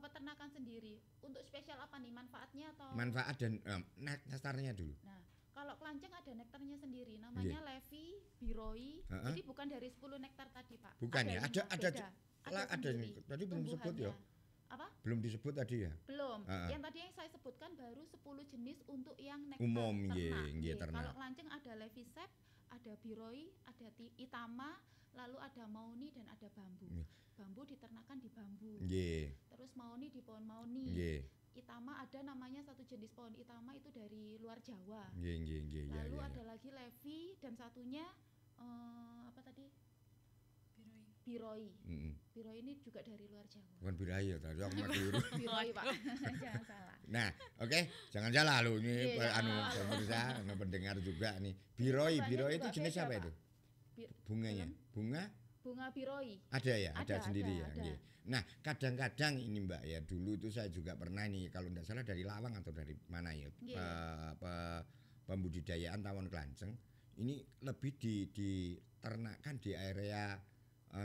peternakan sendiri. Untuk spesial apa nih, manfaatnya atau? Manfaat dan nektarnya dulu. Nah, kalau kelanceng ada nektarnya sendiri, namanya Levi Biroi. Heeh. Jadi bukan dari 10 nektar tadi, Pak. Bukan ya? 5, Ada beda. ada sendiri tadi belum sebut ya. tumbuhannya. Apa? Belum disebut tadi ya. Belum. Heeh. Yang tadi yang saya sebutkan baru 10 jenis untuk yang nektar Umum, ternak. nggih, Nggih. ternak. Kalau kelanceng ada Levisep, ada Biroi, ada Itama, lalu ada Mauni dan ada Bambu. Nggih. Bambu diternakan di bambu. Nggih, Terus Mauni di pohon Mauni. nggih. Itama ada namanya satu jenis pohon Itama itu dari luar Jawa. Nggih, ya Lalu ya. ada lagi Levi dan satunya apa tadi? Biroi. Heeh. Biroi ini juga dari luar Jawa. Bukan biraya tadi aku mah keliru. Biroi, Pak. Jangan salah. Nah, oke, jangan salah loh ini Iya, anu iya. pemirsa, anu pendengar juga nih. Biroi, Bunganya biroi itu juga jenis beda, apa Pak. itu? Bi- Bunganya. Bunga Bunga Biroi. ada ya, ada Ada, sendiri ya. ada. Nggih. Nah, kadang-kadang ini Mbak ya, dulu itu saya juga pernah nih kalau tidak salah dari Lawang atau dari mana ya, Nggih. pembudidayaan tawon kelanceng. Ini lebih diternakkan di area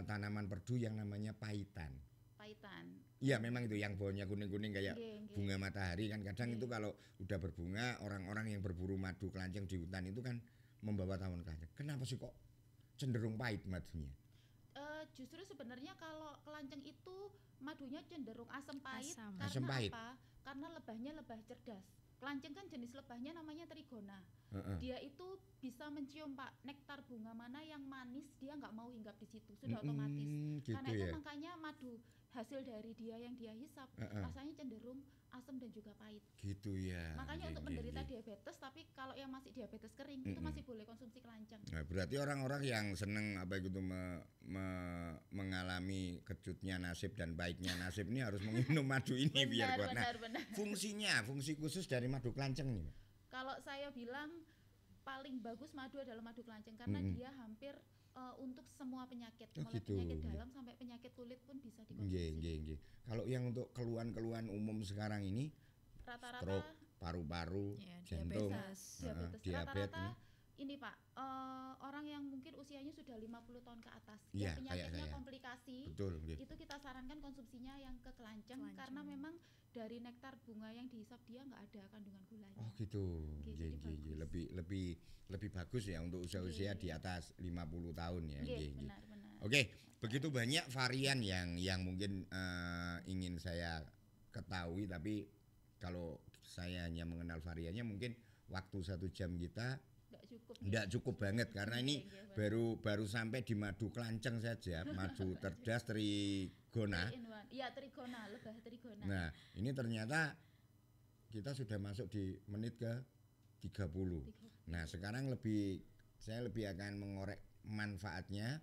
tanaman perdu yang namanya paitan. Paitan. Iya, memang itu yang bawahnya kuning-kuning kayak Nggih, nggih. bunga matahari kan kadang Nggih. itu kalau udah berbunga orang-orang yang berburu madu kelanceng di hutan itu kan membawa tawon kelanceng. Kenapa sih kok cenderung pahit madunya? Justru sebenarnya kalau kelanceng itu madunya cenderung asam pahit. Asam. Karena Asam pahit. apa? Karena lebahnya lebah cerdas. Kelanceng kan jenis lebahnya namanya trigona. Heeh. Dia itu bisa mencium Pak nektar bunga mana yang manis, dia nggak mau hinggap di situ, sudah Mm-mm, otomatis. gitu Karena itu ya. makanya madu hasil dari dia yang dia hisap Heeh. rasanya cenderung asam dan juga pahit. Gitu ya. Makanya Nggih, untuk nggih, menderita nggih. diabetes, tapi kalau yang masih diabetes kering itu Mm-mm. masih boleh konsumsi kelanceng. Nah, berarti orang-orang yang seneng apa itu mengalami kejutnya nasib dan baiknya nasib ini harus minum madu ini biar kuat. Nah, benar. fungsi khusus dari madu kelanceng nih. Kalau saya bilang paling bagus madu adalah madu kelanceng karena Mm-mm. dia hampir untuk semua penyakit, Oh, mulai gitu. penyakit Nggih. dalam sampai penyakit kulit pun bisa Nggih, dikonsumsi. nggih. Kalau yang untuk keluhan-keluhan umum sekarang ini Rata-rata stroke, paru-paru, Ya, jantung, diabetes. diabetes. diabetes Rata-rata ini Pak, orang yang mungkin usianya sudah 50 tahun ke atas, Iya, yang kayak penyakitnya saya. komplikasi, betul, nggih. itu kita sarankan konsumsinya yang ke kelanceng Kelanceng. karena memang dari nektar bunga yang dihisap dia nggak ada kandungan gulanya. Oh gitu. Oke, Nggih, jadi nggih, nggih. bagus. Lebih bagus ya untuk usia-usia Nggih. di atas 50 tahun ya. Nggih, Nggih, nggih. benar-benar. Oke, begitu banyak varian yang mungkin ingin saya ketahui, tapi kalau saya hanya mengenal variannya mungkin waktu 1 jam kita Nggak cukup. tidak cukup banget karena ini Nggih, baru sampai di madu kelanceng saja, madu cerdas trigona. Three in one. Iya, trigona, lebah trigona. Nah, ini ternyata kita sudah masuk di menit ke 30. Nah, sekarang saya lebih akan mengorek manfaatnya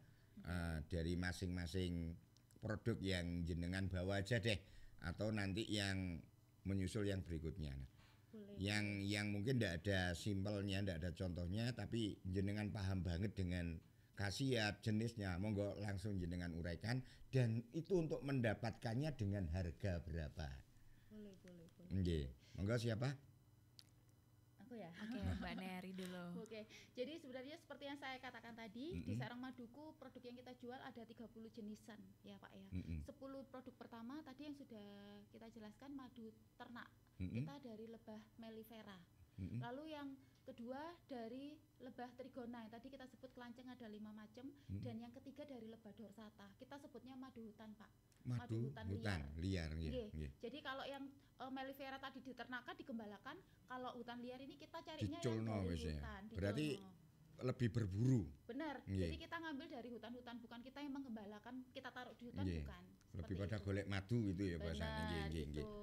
dari masing-masing produk yang jenengan bawa aja deh, atau nanti yang menyusul yang berikutnya. Nah, Boleh. yang mungkin tidak ada simpelnya, tidak ada contohnya, tapi jenengan paham banget dengan khasiat jenisnya, monggo langsung jenengan uraikan, dan itu untuk mendapatkannya dengan harga berapa? Boleh. Nggih. Monggo siapa? Aku ya. Oke, Mbak Neri dulu. Oke, jadi sebenarnya seperti yang saya katakan tadi, di Mm-mm. sarang maduku produk yang kita jual ada 30 jenisan ya Pak ya. Mm-mm. 10 produk pertama tadi yang sudah kita jelaskan madu ternak, Mm-mm. kita dari lebah mellifera. Mm-mm. Lalu yang kedua dari lebah trigona, yang tadi kita sebut kelanceng ada 5 macam, dan yang ketiga dari lebah dorsata, kita sebutnya madu hutan Pak. Madu hutan hutan liar, nggih, Nggih. nggih. Jadi kalau yang mellifera tadi diternakan, digembalakan, kalau hutan liar ini kita carinya Diculno yang dari wis ya. hutan. Berarti diculno. lebih berburu. Benar. Nggih. Jadi kita ngambil dari hutan-hutan, bukan kita yang menggembalakan, kita taruh di hutan, Nggih. bukan. Lebih Seperti pada itu. golek madu gitu ya bahasanya. Benar, Nggih, nggih, nggih. gitu.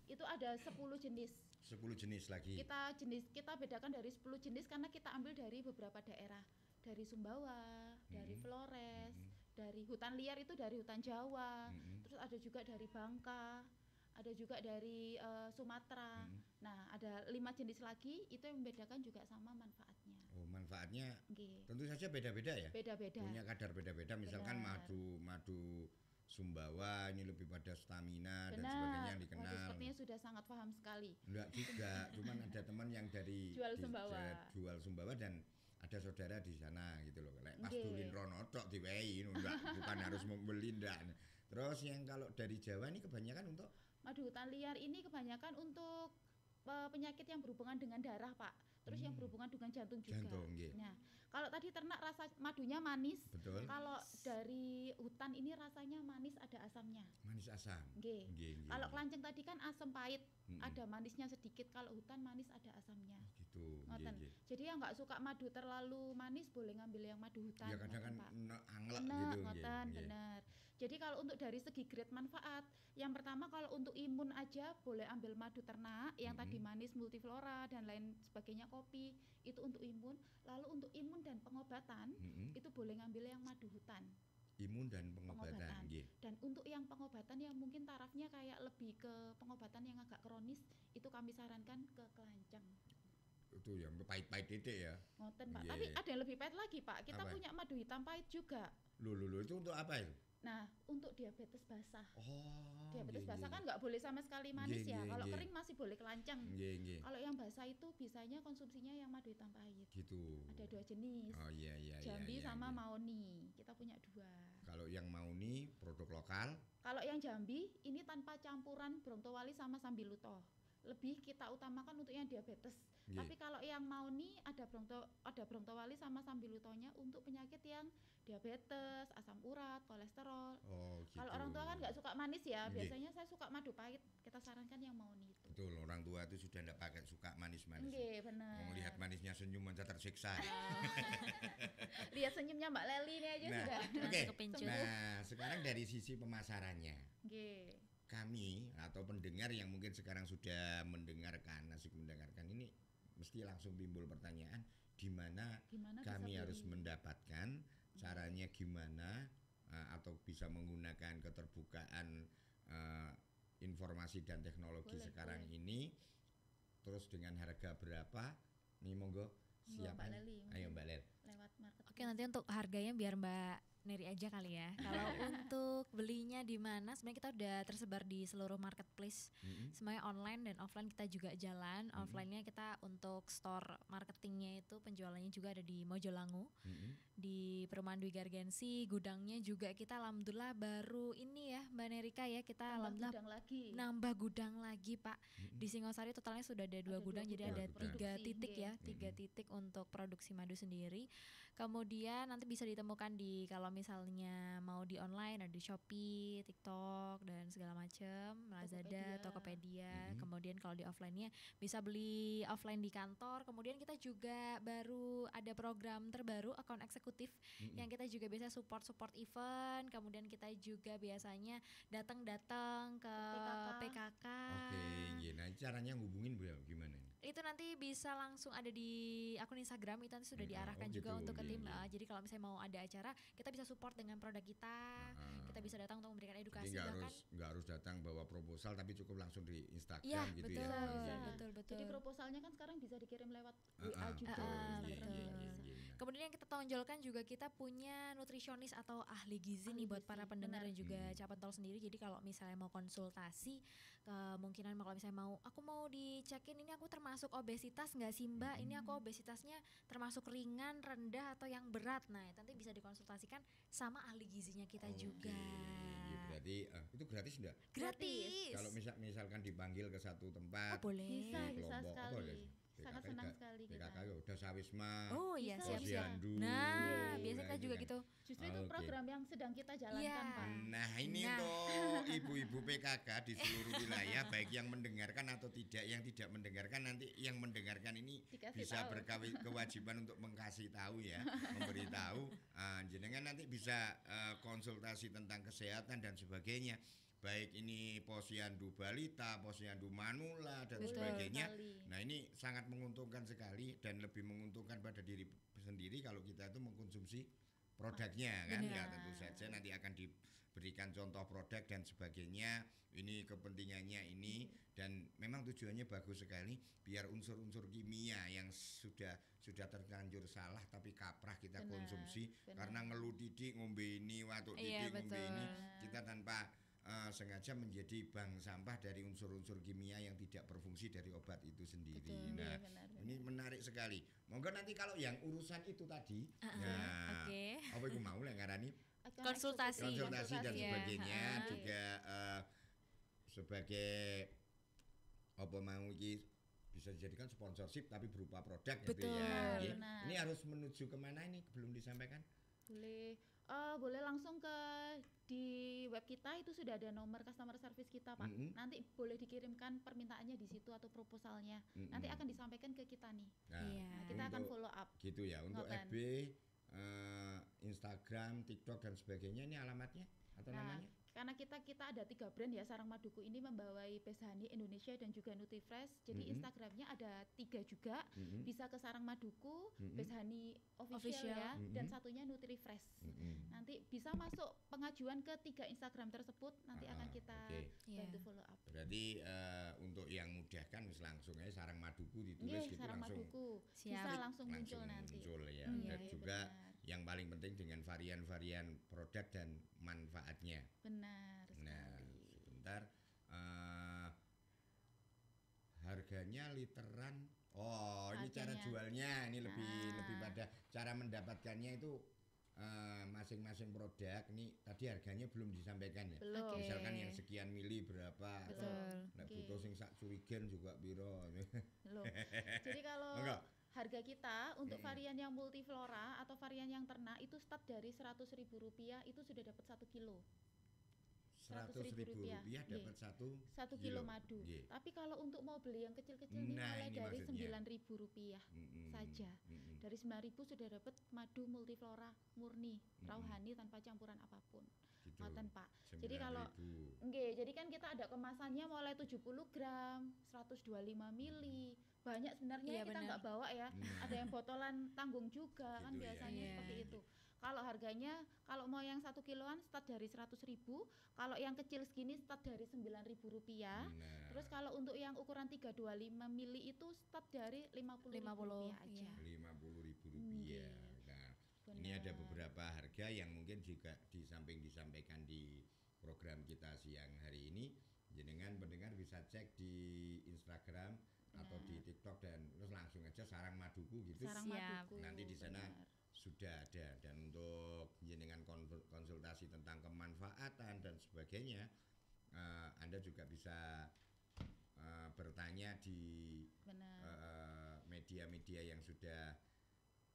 Itu ada 10 jenis. 10 jenis lagi. Kita bedakan dari 10 jenis karena kita ambil dari beberapa daerah. Dari Sumbawa, dari Flores, dari hutan liar itu dari hutan Jawa, terus ada juga dari Bangka, ada juga dari Sumatera. Nah, ada 5 jenis lagi, itu yang membedakan juga sama manfaatnya. Oh, manfaatnya Nggih. tentu saja beda-beda ya. Beda-beda. Punya kadar beda-beda. Misalkan Benar. madu Sumbawa ini lebih pada stamina dan Benar. sebagainya yang Waduh, dikenal. sepertinya sudah sangat paham sekali. Enggak juga, cuman ada teman yang dari Jual Sumbawa. jual Sumbawa dan ada saudara di sana gitu loh. Lek pas Nggih. tulin rono tok diwehi enggak, bukan harus membeli ndak. Terus yang kalau dari Jawa ini kebanyakan untuk Madu hutan liar ini kebanyakan untuk penyakit yang berhubungan dengan darah, Pak. Terus yang berhubungan dengan jantung juga. jantung nggih. Nah, kalau tadi ternak rasa madunya manis. Betul. Kalau dari hutan ini rasanya manis, ada asamnya. Manis asam. Nggih. Nggih, nggih, Kalau nggih. kelanceng tadi kan asam pahit, Mm-mm. ada manisnya sedikit. Kalau hutan manis ada asamnya. Gitu. Nggih, Ngoten. nggih. Jadi yang nggak suka madu terlalu manis boleh ngambil yang madu hutan. Ya kadang kan ngoten, Pak. anglek Enak, gitu. ngoten, nggih. bener. Jadi kalau untuk dari segi grade manfaat, yang pertama kalau untuk imun aja boleh ambil madu ternak, yang tadi manis multiflora dan lain sebagainya, kopi, itu untuk imun. Lalu untuk imun dan pengobatan, Mm-mm. itu boleh ngambil yang madu hutan. Imun dan pengobatan. Pengobatan. Nggih. Dan untuk yang pengobatan yang mungkin tarafnya kayak lebih ke pengobatan yang agak kronis, itu kami sarankan ke kelanceng. Itu yang pahit-pahit titik ya. Ngoten, Pak. Iya, Tapi iya. ada yang lebih pahit lagi, Pak. Kita Apa? punya madu hitam pahit juga. Lho, itu untuk apa itu? Nah, untuk diabetes basah. Oh. Diabetes nggih, basah nggih. kan nggak boleh sama sekali manis Nggih, ya. nggih, Kalau nggih. kering masih boleh kelanceng. Nggih, nggih. Kalau yang basah itu bisanya konsumsinya yang madu hitam pahit. Gitu. Ada 2 jenis. Oh iya iya iya. Jambi iya, sama iya. Maoni. Kita punya 2. Kalau yang mau nih produk lokal, Kalau yang Jambi ini tanpa campuran brontowali sama sambiluto. Lebih kita utamakan untuk yang diabetes. Nggih. Tapi kalau yang Maoni ada brontowali sama sambilutonya untuk penyakit yang diabetes, asam urat, kolesterol. oh gitu. Kalau orang tua kan nggak suka manis ya, Nggih. biasanya saya suka madu pahit. Kita sarankan yang Maoni itu. Betul, orang tua itu sudah tidak pakai suka manis-manis. Nggih, benar. Mau lihat manisnya senyum aja tersiksa. Lihat senyumnya Mbak Leli ini aja sudah. Oke. Kepincut. Nah, sekarang dari sisi pemasarannya. Nggih. Kami atau pendengar yang mungkin sekarang sudah mendengarkan, asik mendengarkan ini mesti langsung timbul pertanyaan di mana Gimana bisa kami beli? harus mendapatkan, caranya gimana, atau bisa menggunakan keterbukaan informasi dan teknologi Boleh, sekarang boleh. ini, terus dengan harga berapa? Nih monggo Monggo, Mbak siapa? Leli, Ayo mungkin. Mbak Lel. Lewat market. Oke, nanti untuk harganya biar Mbak Neri aja kali ya. Kalau untuk belinya di mana, sebenarnya kita udah tersebar di seluruh marketplace. Mm-mm. Semuanya online dan offline kita juga jalan. Offline-nya kita untuk store marketingnya itu penjualannya juga ada di Mojolangu, Mm-mm. di Perumahan Dwi Gargensi. Gudangnya juga kita alhamdulillah baru ini ya Mbak Nerika ya, kita Tambah alhamdulillah gudang lagi. nambah gudang lagi Pak. Di Singosari totalnya sudah ada 2 Ada gudang, 2 jadi ada gudang 3 produksi, titik ya, nggih. 3 titik untuk produksi madu sendiri. Kemudian nanti bisa ditemukan di, kalau misalnya mau di online ada di Shopee, TikTok dan segala macam, Lazada, Tokopedia. Kemudian kalau di offline-nya bisa beli offline di kantor. Kemudian kita juga baru ada program terbaru account eksekutif yang kita juga biasa support event. Kemudian kita juga biasanya datang ke PKK. Oke, iya. Nah, caranya ngubungin Bu ya, gimana ini? Itu nanti bisa langsung ada di akun Instagram, itu nanti sudah diarahkan oh juga gitu, untuk ke iya, tim. iya. Jadi kalau misalnya mau ada acara, kita bisa support dengan produk kita. Kita bisa datang untuk memberikan Jadi edukasi nggak bahkan. harus datang bawa proposal, tapi cukup langsung di Instagram Iya, gitu betul, ya. Bisa. betul, betul. Jadi proposalnya kan sekarang bisa dikirim lewat WA Ah, juga. betul, Ah, iya, betul. iya, iya, iya. Kemudian yang kita tonjolkan juga kita punya nutrisionis atau ahli gizi Ahli nih buat gizi, para pendengar benar. dan juga Capentol sendiri. Jadi kalau misalnya mau konsultasi, kemungkinan kalau misalnya aku mau dicekin ini aku termasuk obesitas nggak sih Mbak? Ini aku obesitasnya termasuk ringan, rendah atau yang berat. Nah, nanti bisa dikonsultasikan sama ahli gizinya kita Oke, juga. iya, berarti itu gratis enggak? Gratis. Kalau misalkan dipanggil ke satu tempat, Oh, boleh. Bisa, di bisa kelompok, apa sekali. ya? Sangat PKK senang juga- sekali PKK kita. ya udah Sawisma. Oh iya, Bisa, siap-siap. Posyandu. Nah, Iya, biasanya kita itu juga kan. gitu. Justru itu Oke. program yang sedang kita jalankan, Iya. Pak. Nah ini Nah. untuk ibu-ibu PKK di seluruh wilayah, baik yang mendengarkan atau tidak, yang tidak mendengarkan, nanti yang mendengarkan ini Dikasih bisa tahu. berkewajiban untuk mengkasih tahu ya, memberitahu. Jenengan nanti bisa konsultasi tentang kesehatan dan sebagainya, baik ini posyandu balita, posyandu manula dan Betul sebagainya. sekali. Nah ini sangat menguntungkan sekali dan lebih menguntungkan pada diri sendiri kalau kita itu mengkonsumsi produknya kan, ya Benar. tentu saja nanti akan diberikan contoh produk dan sebagainya. Ini kepentingannya ini, dan memang tujuannya bagus sekali biar unsur-unsur kimia yang sudah terlanjur salah tapi kaprah kita Benar. konsumsi produksi benar. karena ngeluh titik ngombe ini, watuk Iya, titik ngombe betul. ini, kita tanpa sengaja menjadi bank sampah dari unsur-unsur kimia yang tidak berfungsi dari obat itu sendiri. Betul. Nah, Iya, benar, ini menarik sekali. Monggo nanti kalau yang urusan itu tadi, nah, Oke. apa itu mau lah ngarani? Akan Konsultasi. Konsultasi dan Iya, sebagainya ha-ha. juga sebagai apa mau iki bisa dijadikan sponsorship tapi berupa produk gitu Betul. ya. Oke. Benar. Ini harus menuju kemana ini belum disampaikan? Boleh boleh langsung ke di web kita, itu sudah ada nomor customer service kita, Pak. Mm-mm. Nanti boleh dikirimkan permintaannya di situ atau proposalnya. Nanti akan disampaikan ke kita nih. Nah, Iya. Nah, kita akan untuk- follow up. gitu ya untuk Ngoten. FB, Instagram, TikTok dan sebagainya ini alamatnya atau Nah, namanya? karena kita ada 3 brand ya, Sarang Maduku ini membawai Pesani Indonesia dan juga Nutrifresh. Jadi Mm-mm. Instagramnya ada 3 juga. Mm-mm. Bisa ke Sarang Maduku, Mm-mm. Pesani official Official. ya, dan Mm-mm. satunya Nutrifresh. Mm-mm. Nanti bisa masuk pengajuan ke 3 Instagram tersebut, nanti akan kita Oke. Iya. bantu follow up. Berarti untuk yang mudah kan wis langsung aja Sarang Maduku ditulis Nggih, gitu Sarang langsung Maduku. Siap. Bisa langsung muncul nanti. muncul ya. Iya, Dan iya, juga benar. yang paling penting dengan varian-varian produk dan manfaatnya. Benar Nah, sekali. sebentar harganya literan. Oh, ini cara Harganya. jualnya ini lebih Ah. lebih pada cara mendapatkannya itu masing-masing produk. Ini tadi harganya belum disampaikan ya. Belum. Oke. Misalkan yang sekian mili berapa atau Betul. nek Oke. butuh sing sak curigen juga piro. Belum. Jadi kalau Enggak. harga kita untuk Mm-mm. varian yang multiflora atau varian yang ternak itu start dari Rp100.000, itu sudah dapat 1 kilo. Rp100.000 Iya. dapat 1 1 kilo madu. Nggih. Tapi kalau untuk mau beli yang kecil-kecil ini Nah, mulai ini dari maksudnya. Rp9.000 saja. Dari 9.000 sudah dapat madu multiflora murni, rawhani tanpa campuran apapun. Gitu. Ngoten, Pak. Jadi kalau 9.000. Nggih, jadi kan kita ada kemasannya mulai 70 gram, 125 mili. Banyak sebenarnya Iya, yang kita benar. nggak bawa ya. Nah. Ada yang botolan tanggung juga kan Gitu ya. biasanya Iya. seperti itu. Kalau harganya, kalau mau yang 1 kiloan start dari 100.000, kalau yang kecil segini start dari Rp9.000. Nah, Terus kalau untuk yang ukuran 325 mili itu start dari Rp50.000 aja. iya. Rp50.000. Nah, ini ada Benar. beberapa harga yang mungkin juga di samping disampaikan di program kita siang hari ini, jenengan pendengar bisa cek di Instagram atau di TikTok dan terus langsung aja Sarang Maduku gitu. Sarang Siap. Maduku. Nanti di sana benar. sudah ada, dan untuk jenengan konsultasi tentang kemanfaatan dan sebagainya, Anda juga bisa bertanya di Benar. media-media yang sudah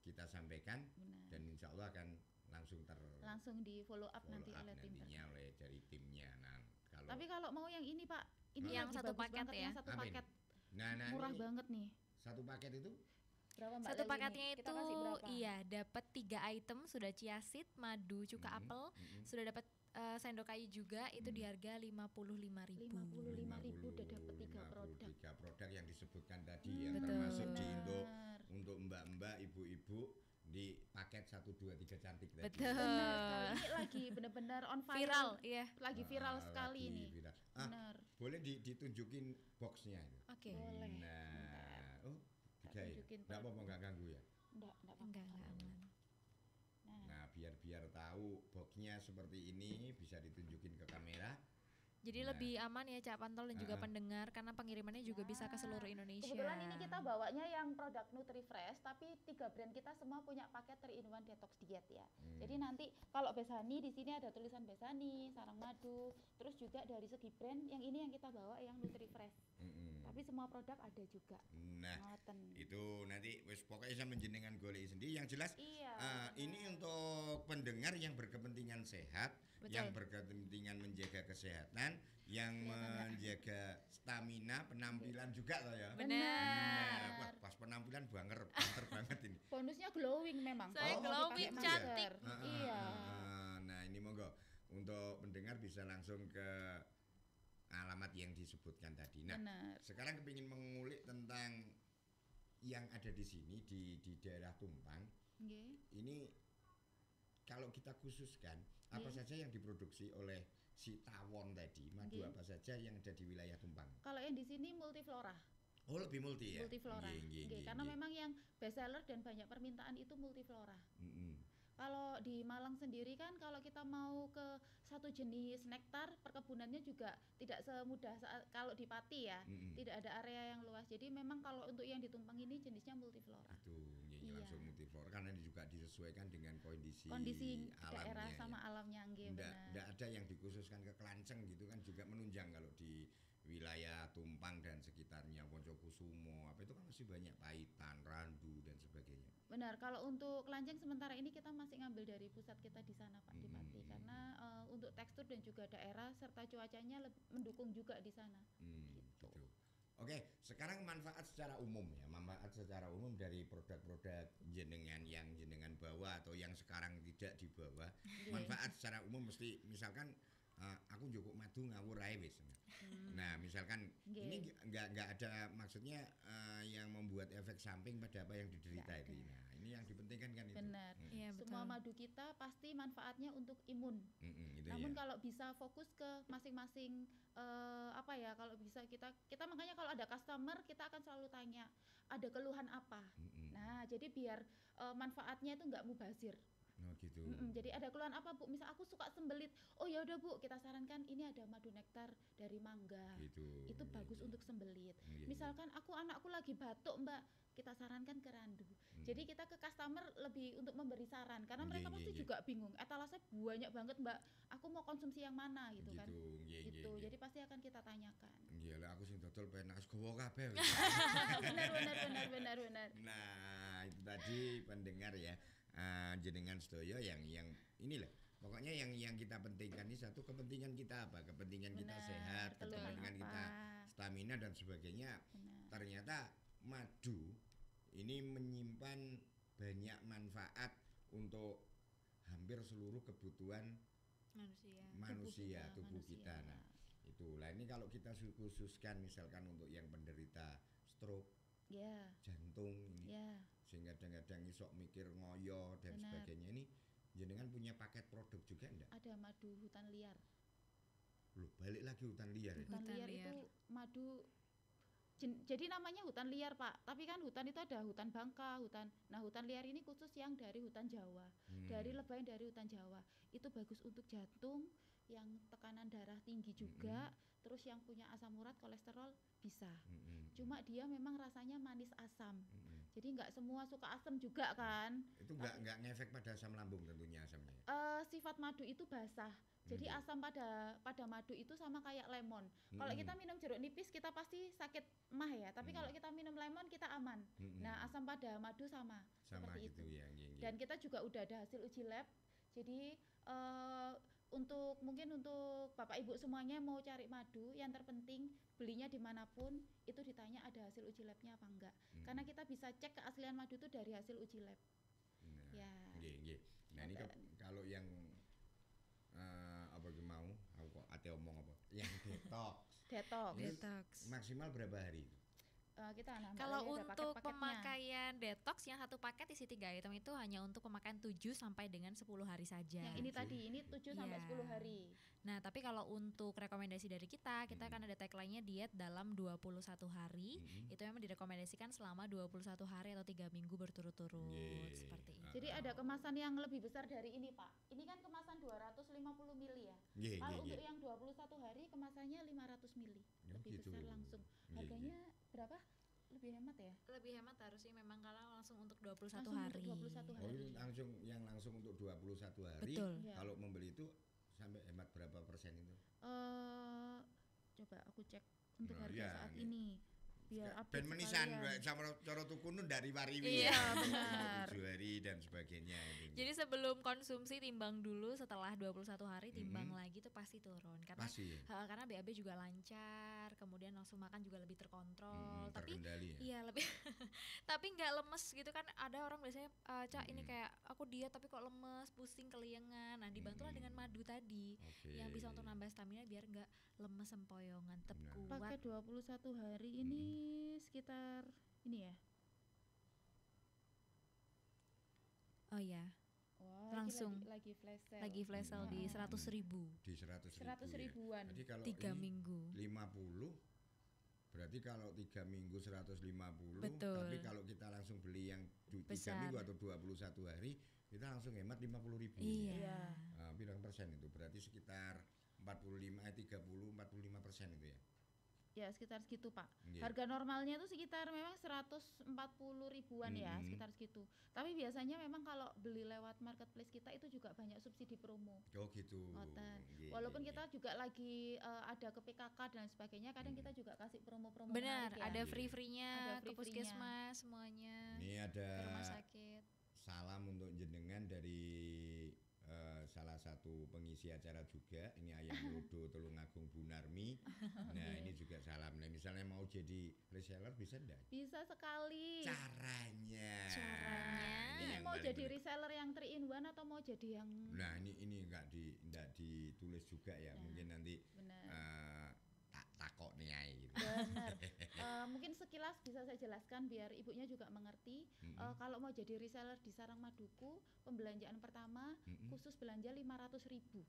kita sampaikan, Benar. dan insya Allah akan langsung Langsung di follow up nanti oleh tim nantinya terkait. oleh dari timnya. Nah, kalau Tapi kalau mau yang ini Pak, ini Yang lagi satu bagus paket banget, ya? yang satu Apa ini? paket nah murah ini banget nih. satu paket itu Berapa Mbak Satu Leli paketnya nih? itu Kita kasih berapa? iya dapat 3 item, sudah chia seed, madu, cuka Mhm, apel, mhm. sudah dapat sendok kayu juga, itu di harga 55.000. 55.000 udah dapat 3 produk. 3 produk yang disebutkan tadi, yang Betul. termasuk di Benar. untuk mbak-mbak, ibu-ibu di paket 1, 2, 3 cantik tadi. Betul. Benar sekali. Ini lagi benar-benar on fire. Viral, iya. Lagi viral Ah, sekali lagi ini. viral. Benar. Boleh ditunjukin boxnya itu. Oke. Boleh. Nah, oh, Tak tiga ya. tunjukin Nggak apa-apa, produknya. nggak ganggu ya. Enggak Enggak apa-apa. aman. Nah, Nah, biar tahu boxnya seperti ini, bisa ditunjukin ke kamera. Jadi Nah. lebih aman ya Cak Pantol dan juga Ah. pendengar, karena pengirimannya juga bisa ke seluruh Indonesia. kebetulan ini kita bawanya yang produk Nutrifresh, tapi 3 brand kita semua punya paket 3-in-1 detox diet ya. Jadi nanti kalau Besani di sini ada tulisan Besani, Sarang Madu, terus juga dari segi brand yang ini yang kita bawa yang Nutrifresh. Mm-mm. Tapi semua produk ada juga. Nah, Ngoten. itu nanti wis pokoknya saya menjenengan golek sendiri. Yang jelas Iya. ini untuk pendengar yang berkepentingan sehat, Betul. yang berkepentingan menjaga kesehatan, yang menjaga stamina, penampilan juga loh ya. Nah, wah, pas penampilan banget banget ini. Bonusnya glowing memang. Saya Kalau mau glowing, dipakai cantik. masker. Iya. Nah, ini monggo untuk pendengar bisa langsung ke alamat yang disebutkan tadi. Nah, Benar. sekarang kepingin mengulik tentang yang ada di sini di daerah Tumpang. Nggih. Ini kalau kita khususkan apa Iya. saja yang diproduksi oleh si tawon tadi, madu Nggih. apa saja yang ada di wilayah Tumpang. Kalau yang di sini multiflora. Oh, lebih multi ya. Multiflora. Nggih, nggih, Nggih, nggih, karena nggih. memang yang best seller dan banyak permintaan itu multiflora. Mm-mm. Kalau kalau di Malang sendiri kan kalau kita mau ke satu jenis nektar perkebunannya juga tidak semudah kalau di Pati ya. Tidak ada area yang luas. Jadi memang kalau untuk yang di Tumpeng ini jenisnya multiflora. Itu Iya. langsung multiflora karena ini juga disesuaikan dengan kondisi daerah alamnya. sama alamnya nggih, benar. Nggak ada yang dikhususkan ke Klanceng gitu kan juga menunjang kalau di wilayah Tumpang dan sekitarnya Wonokusumo apa itu kan masih banyak Paitan, Randu dan sebagainya. Benar, kalau untuk Kelanceng sementara ini kita masih ngambil dari pusat kita di sana Pak di Pati karena untuk tekstur dan juga daerah serta cuacanya mendukung juga di sana. Gitu. Oke, sekarang manfaat secara umum ya, manfaat secara umum dari produk-produk jenengan yang jenengan bawa atau yang sekarang tidak dibawa. Manfaat secara umum mesti misalkan aku njukuk madu ngawur ae wis. Nah, misalkan ini nggak ada maksudnya yang membuat efek samping pada apa yang diderita itu. Nah, ini yang dipentingkan kan itu. Benar. Iya, Semua betul. madu kita pasti manfaatnya untuk imun. Itu Namun ya. kalau bisa fokus ke masing-masing apa ya, kalau bisa kita makanya kalau ada customer kita akan selalu tanya ada keluhan apa. Nah, jadi biar manfaatnya itu nggak mubazir. Oh gitu. Jadi ada keluhan apa Bu? Misal aku suka sembelit, oh ya udah Bu, kita sarankan ini ada madu nektar dari mangga. Gitu. Itu Iya, bagus iya. untuk sembelit. Iya, iya. Misalkan anakku lagi batuk Mbak, kita sarankan ke randu. Jadi kita ke customer lebih untuk memberi saran karena Iya, mereka iya, pasti iya. juga bingung. Etalasenya banyak banget Mbak. Aku mau konsumsi yang mana gitu kan. Iya, iya, Gitu. iya. Jadi pasti akan kita tanyakan. Iya lah aku sing dodol penak gowo kabeh. benar. Nah, itu tadi pendengar ya. Jenengan sedaya yang inilah. Pokoknya yang kita pentingkan ini satu kepentingan kita apa? Kepentingan kita Benar, sehat, keluhan kepentingan apa. kita stamina dan sebagainya. Benar. Ternyata madu ini menyimpan banyak manfaat untuk hampir seluruh kebutuhan manusia, tubuh kita. Nah, itulah ini kalau kita khususkan misalkan untuk yang penderita stroke, Ya, jantung ini, ya. sehingga kadang-kadang isok mikir ngoyo dan Benar. sebagainya ini, jenengan punya paket produk juga enggak? Ada madu hutan liar. Loh, balik lagi hutan liar ya? Hutan liar itu madu jadi namanya hutan liar Pak, tapi kan hutan itu ada hutan Bangka, hutan liar ini khusus yang dari hutan Jawa, dari lebayan dari hutan Jawa. Itu bagus untuk jantung, yang tekanan darah tinggi juga, terus yang punya asam urat, kolesterol bisa. Cuma dia memang rasanya manis asam. Jadi nggak semua suka asam juga kan. Itu enggak ngefek pada asam lambung tentunya asamnya. Sifat madu itu basah. Jadi asam pada madu itu sama kayak lemon. Kalau kita minum jeruk nipis kita pasti sakit emah ya. Tapi kalau kita minum lemon kita aman. Nah, asam pada madu sama seperti gitu itu. ya. Iya. Dan kita juga udah ada hasil uji lab. Jadi mungkin untuk Bapak Ibu semuanya mau cari madu, yang terpenting belinya dimanapun itu ditanya ada hasil uji labnya apa enggak. Karena kita bisa cek keaslian madu itu dari hasil uji lab. Nah, Ya. nggih. Nah, ini kalau yang apa mau aku kok ate omong apa? Yang detox. Ini maksimal berapa hari? Kita nambah Kalau ada untuk paket-paketnya. pemakaian detox yang satu paket isi 3 item itu hanya untuk pemakaian 7 sampai dengan 10 hari saja. Yang ini tadi ini 7 sampai Iya. 10 hari. Nah, tapi kalau untuk rekomendasi dari kita kan ada tagline-nya diet dalam 21 hari. Itu memang direkomendasikan selama 21 hari atau 3 minggu berturut-turut. Seperti itu. Jadi ada kemasan yang lebih besar dari ini, Pak. Ini kan kemasan 250 mili ya. Nggih, Kalau nggih, untuk nggih. yang 21 hari kemasannya 500 mili. Oh, Lebih gitu. besar langsung. Nggih, Harganya berapa? Lebih hemat ya? Lebih hemat harusnya memang kalau langsung untuk 21 Langsung hari. untuk 21 Oh, hari. ini langsung untuk 21 hari. Betul. Iya. Kalau membeli itu sampai hemat berapa persen itu? Coba aku cek untuk Nah, harga iya, saat nggih. ini. Biar Ben update menisan sekalian. sama cara tuku nu dari wariwi. Iya, benar. 7 hari dan sebagainya ini. Jadi sebelum konsumsi timbang dulu, setelah 21 hari timbang lagi tuh pasti turun karena Pasti ya? karena BAB juga lancar, kemudian langsung makan juga lebih terkontrol. Tapi terkendali ya. iya lebih tapi nggak lemes gitu kan. Ada orang biasanya Cak ini kayak aku diet tapi kok lemes, pusing, keliengan. Nah, dibantulah dengan madu tadi Oke. yang bisa untuk nambah stamina biar nggak lemes sempoyongan, tetap Benar. Pakai kuat. 21 hari ini sekitar ini ya. Oh iya, Wah, Langsung. ini lagi flash sale. lagi flash sale di 100.000 Di 100 100 ribuan. Jadi kalau 3 ini minggu. 50 berarti kalau 3 minggu 150. Betul. Tapi kalau kita langsung beli yang 3 Besar. minggu atau 21 hari kita langsung hemat 50.000. Iya. Berapa persen itu? Berarti sekitar 35% itu ya. Ya sekitar segitu Pak. Nggih. Harga normalnya itu sekitar memang 140 ribuan ya, sekitar segitu. Tapi biasanya memang kalau beli lewat marketplace kita itu juga banyak subsidi promo. Oh gitu. Ngoten. Nggih, Walaupun nggih, kita juga lagi ada ke PKK dan sebagainya, kadang kita juga kasih promo-promo Benar, menarik ya. ada Iya. free-nya Ada ke free-free-nya. puskesmas semuanya. Ini Ke rumah ada sakit. salam untuk jenengan dari salah satu pengisi acara juga. Ini Ayam Lodo Tulungagung Bu Narmi. Nah ini juga salam. Nah misalnya mau jadi reseller bisa enggak? Bisa sekali. Caranya. Caranya. Ini yang Mau paling jadi penting. reseller yang 3 in 1 atau mau jadi yang Nah ini enggak ditulis juga ya. Nah, Mungkin nanti benar. takok nih ay gitu. Benar. Mungkin sekilas bisa saya jelaskan biar ibunya juga mengerti. Kalau mau jadi reseller di Sarang Maduku, pembelanjaan pertama khusus belanja 500.000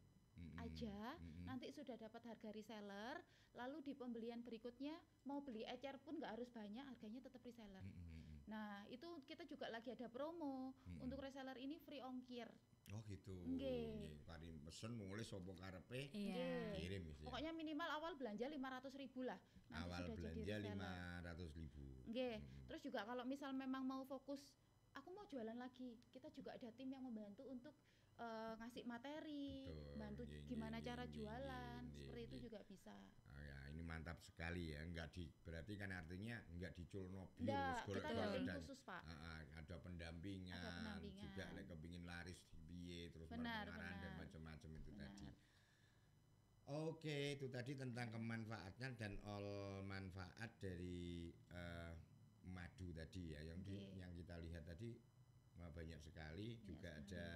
aja. Nanti sudah dapat harga reseller. Lalu di pembelian berikutnya mau beli ecer pun nggak harus banyak, harganya tetap reseller. Nah itu kita juga lagi ada promo. Untuk reseller ini free ongkir. Oh gitu. Nggih. Nggih, Kari pesen nulis sapa karepe Iya. kirim ya. Pokoknya minimal awal belanja 500.000 lah. Nanti Awal sudah jadi belanja reseller. 500.000. Nggih. Terus juga kalau misal memang mau fokus, aku mau jualan lagi, kita juga ada tim yang membantu untuk ngasih materi, Betul. bantu Nggih, gimana nggih, cara nggih, jualan, nggih, seperti itu nggih. juga bisa. Ya, ini mantap sekali ya. Berarti kan artinya enggak diculno biur Enggak, golek kita ada golek tim dan- khusus Pak. ada pendampingan, Ada pendampingan. juga lek kepingin laris piye terus Benar, pengenalan dan benar. macam-macam itu Benar. tadi. Oke, itu tadi tentang kemanfaatnya dan all manfaat dari madu tadi ya Oke. yang kita lihat tadi banyak sekali. Juga ada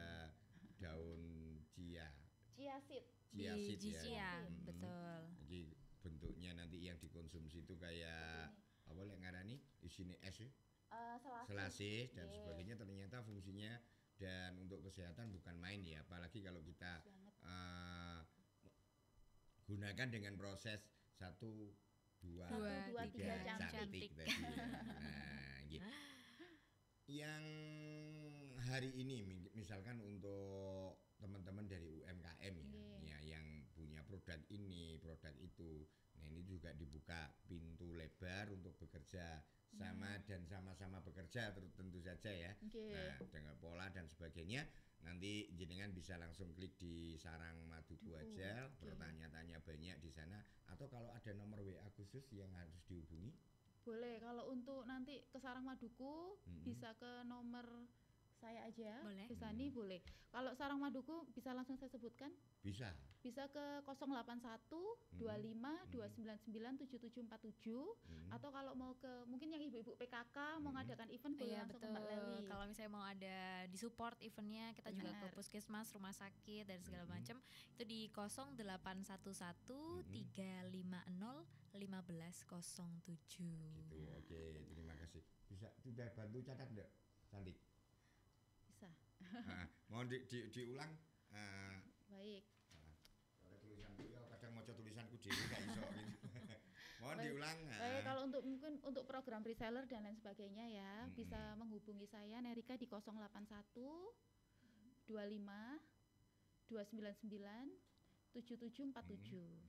daun chia Chia seed. seed Biji ya. chia, Mm-mm. betul. Jadi bentuknya nanti yang dikonsumsi itu kayak apa lek ngarani isine es ya? Selasih dan Yes. sebagainya, ternyata fungsinya dan untuk kesehatan bukan main ya, apalagi kalau kita Banget. gunakan dengan proses 1 2 Dua, 3 tiga, cantik cantik. tadi ya. Nah, gitu. Yang hari ini misalkan untuk teman-teman dari UMKM ya, yang punya produk ini, produk itu. Nah, ini juga dibuka pintu lebar untuk bekerja sama dan sama-sama bekerja tentu saja ya. Oke. Nah, dengan pola dan sebagainya nanti jenengan bisa langsung klik di Sarang Maduku aja, bertanya-tanya banyak di sana, atau kalau ada nomor WA khusus yang harus dihubungi. Boleh, kalau untuk nanti ke Sarang Maduku bisa ke nomor saya aja. Boleh. Besani boleh. Kalau Sarang Maduku bisa langsung saya sebutkan. Bisa. Bisa ke 081 25 299 7747 atau kalau mau ke mungkin yang ibu-ibu PKK mau ngadakan event boleh Iya langsung ke betul. Mbak Lewi. Kalau misalnya mau ada di support eventnya, kita juga ke Benar. puskesmas, rumah sakit dan segala macam itu di 0811 350 1507. Gitu. Oke, terima kasih. Bisa sudah bantu catat enggak? Cantik. Bisa. Mohon diulang. Baik. Oleh tulisanku ya kadang maca tulisanku dhewe gak iso gitu. Mohon Baik. diulang. Baik, kalau untuk mungkin untuk program reseller dan lain sebagainya ya, bisa menghubungi saya Nerika di 081 25 299 7747.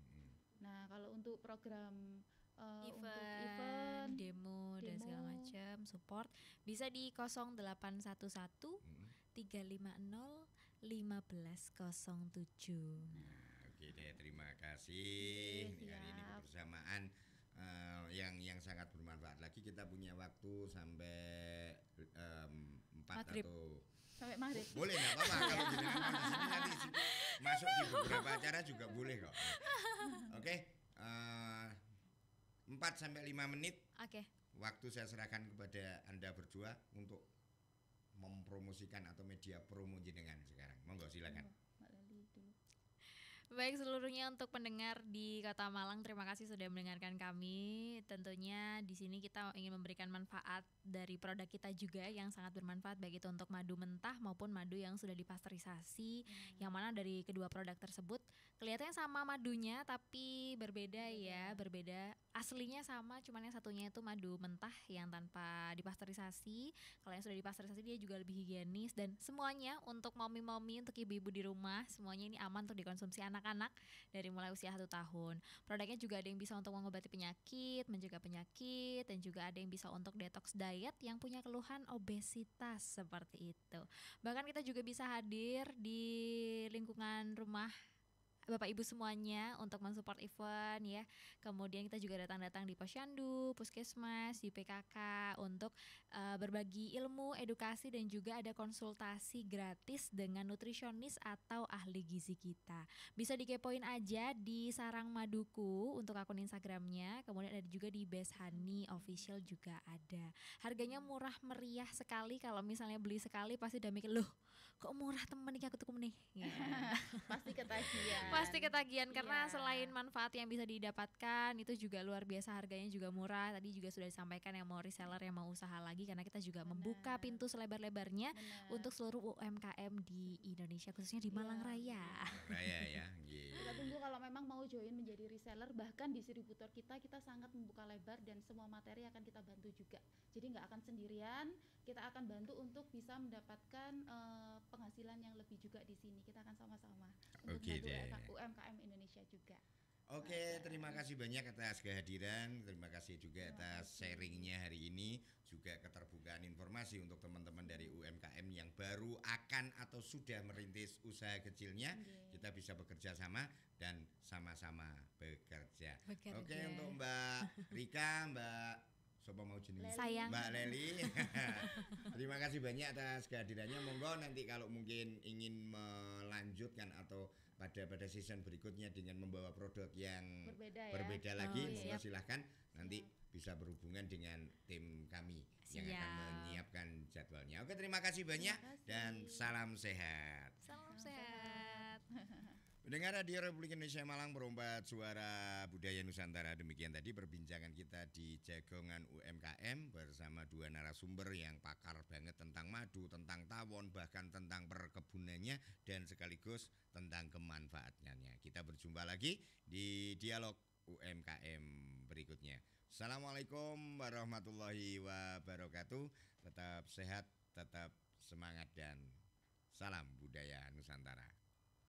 Nah, kalau untuk program untuk event demo dan segala demo. macam support bisa di 0811 350 1507. Oke deh, terima kasih. Oke, Hari ini siap. kebersamaan yang sangat bermanfaat lagi. Kita punya waktu sampai 4 Maghrib. atau sampai maghrib. boleh nggak apa-apa kalau jenengan mau di sini nanti masuk di beberapa acara juga boleh kok. Oke, 4 sampai 5 menit Oke. waktu saya serahkan kepada Anda berdua untuk mempromosikan atau media promo jenengan sekarang. Monggo silakan. Mbak Leli dulu. Baik seluruhnya untuk pendengar di Kota Malang, terima kasih sudah mendengarkan kami. Tentunya di sini kita ingin memberikan manfaat dari produk kita juga yang sangat bermanfaat baik itu untuk madu mentah maupun madu yang sudah dipasteurisasi. Yang mana dari kedua produk tersebut kelihatannya sama madunya tapi berbeda ya, berbeda. Aslinya sama, cuman yang satunya itu madu mentah yang tanpa dipasteurisasi. Kalau yang sudah dipasteurisasi dia juga lebih higienis dan semuanya untuk mommy-mommy, untuk ibu-ibu di rumah, semuanya ini aman untuk dikonsumsi anak-anak dari mulai usia 1 tahun. Produknya juga ada yang bisa untuk mengobati penyakit, mencegah penyakit, dan juga ada yang bisa untuk detox diet yang punya keluhan obesitas seperti itu. Bahkan kita juga bisa hadir di lingkungan rumah Bapak Ibu semuanya untuk mensupport event ya. Kemudian kita juga datang-datang di Posyandu, Puskesmas, di PKK untuk berbagi ilmu, edukasi dan juga ada konsultasi gratis dengan nutrisionis atau ahli gizi kita. Bisa dikepoin aja di Sarang Maduku untuk akun Instagramnya. Kemudian ada juga di Best Honey Official juga ada. Harganya murah meriah sekali. Kalau misalnya beli sekali pasti udah mikir loh kok murah temen nih aku tuku nih. Ya. Pasti ketagihan. Pasti ketagihan karena Iya. selain manfaat yang bisa didapatkan itu juga luar biasa, harganya juga murah. Tadi juga sudah disampaikan yang mau reseller yang mau usaha lagi karena kita juga membuka pintu selebar-lebarnya Benar. untuk seluruh UMKM di Indonesia khususnya di Malang Raya. Raya ya. Iya. Kita tunggu kalau memang mau join menjadi reseller, bahkan distributor kita sangat membuka lebar dan semua materi akan kita bantu juga. Jadi nggak akan sendirian, kita akan bantu untuk bisa mendapatkan penghasilan yang lebih juga di sini. Kita akan sama-sama untuk Oke bantu deh. UMKM Indonesia juga. Oke, terima kasih banyak atas kehadiran, terima kasih juga atas sharingnya hari ini, juga keterbukaan informasi untuk teman-teman dari UMKM yang baru akan atau sudah merintis usaha kecilnya, kita bisa bekerja sama dan sama-sama bekerja. Bekerja. Oke, untuk Mbak Rika, Mbak Sopo mau jenenge? Sayang. Mbak Leli. Terima kasih banyak atas kehadirannya. Monggo nanti kalau mungkin ingin melanjutkan atau pada season berikutnya dengan membawa produk yang Berbeda ya. lagi, Oh, monggo siap. silahkan nanti bisa berhubungan dengan tim kami yang akan Siap. menyiapkan jadwalnya. Oke, terima kasih banyak kasih. dan salam sehat. Salam sehat. Mendengar Radio Republik Indonesia Malang Perombat Suara Budaya Nusantara. Demikian tadi perbincangan kita di Jagongan UMKM bersama dua narasumber yang pakar banget tentang madu, tentang tawon, bahkan tentang perkebunannya dan sekaligus tentang kemanfaatannya. Kita berjumpa lagi di dialog UMKM berikutnya. Assalamualaikum warahmatullahi wabarakatuh. Tetap sehat, tetap semangat dan salam budaya Nusantara.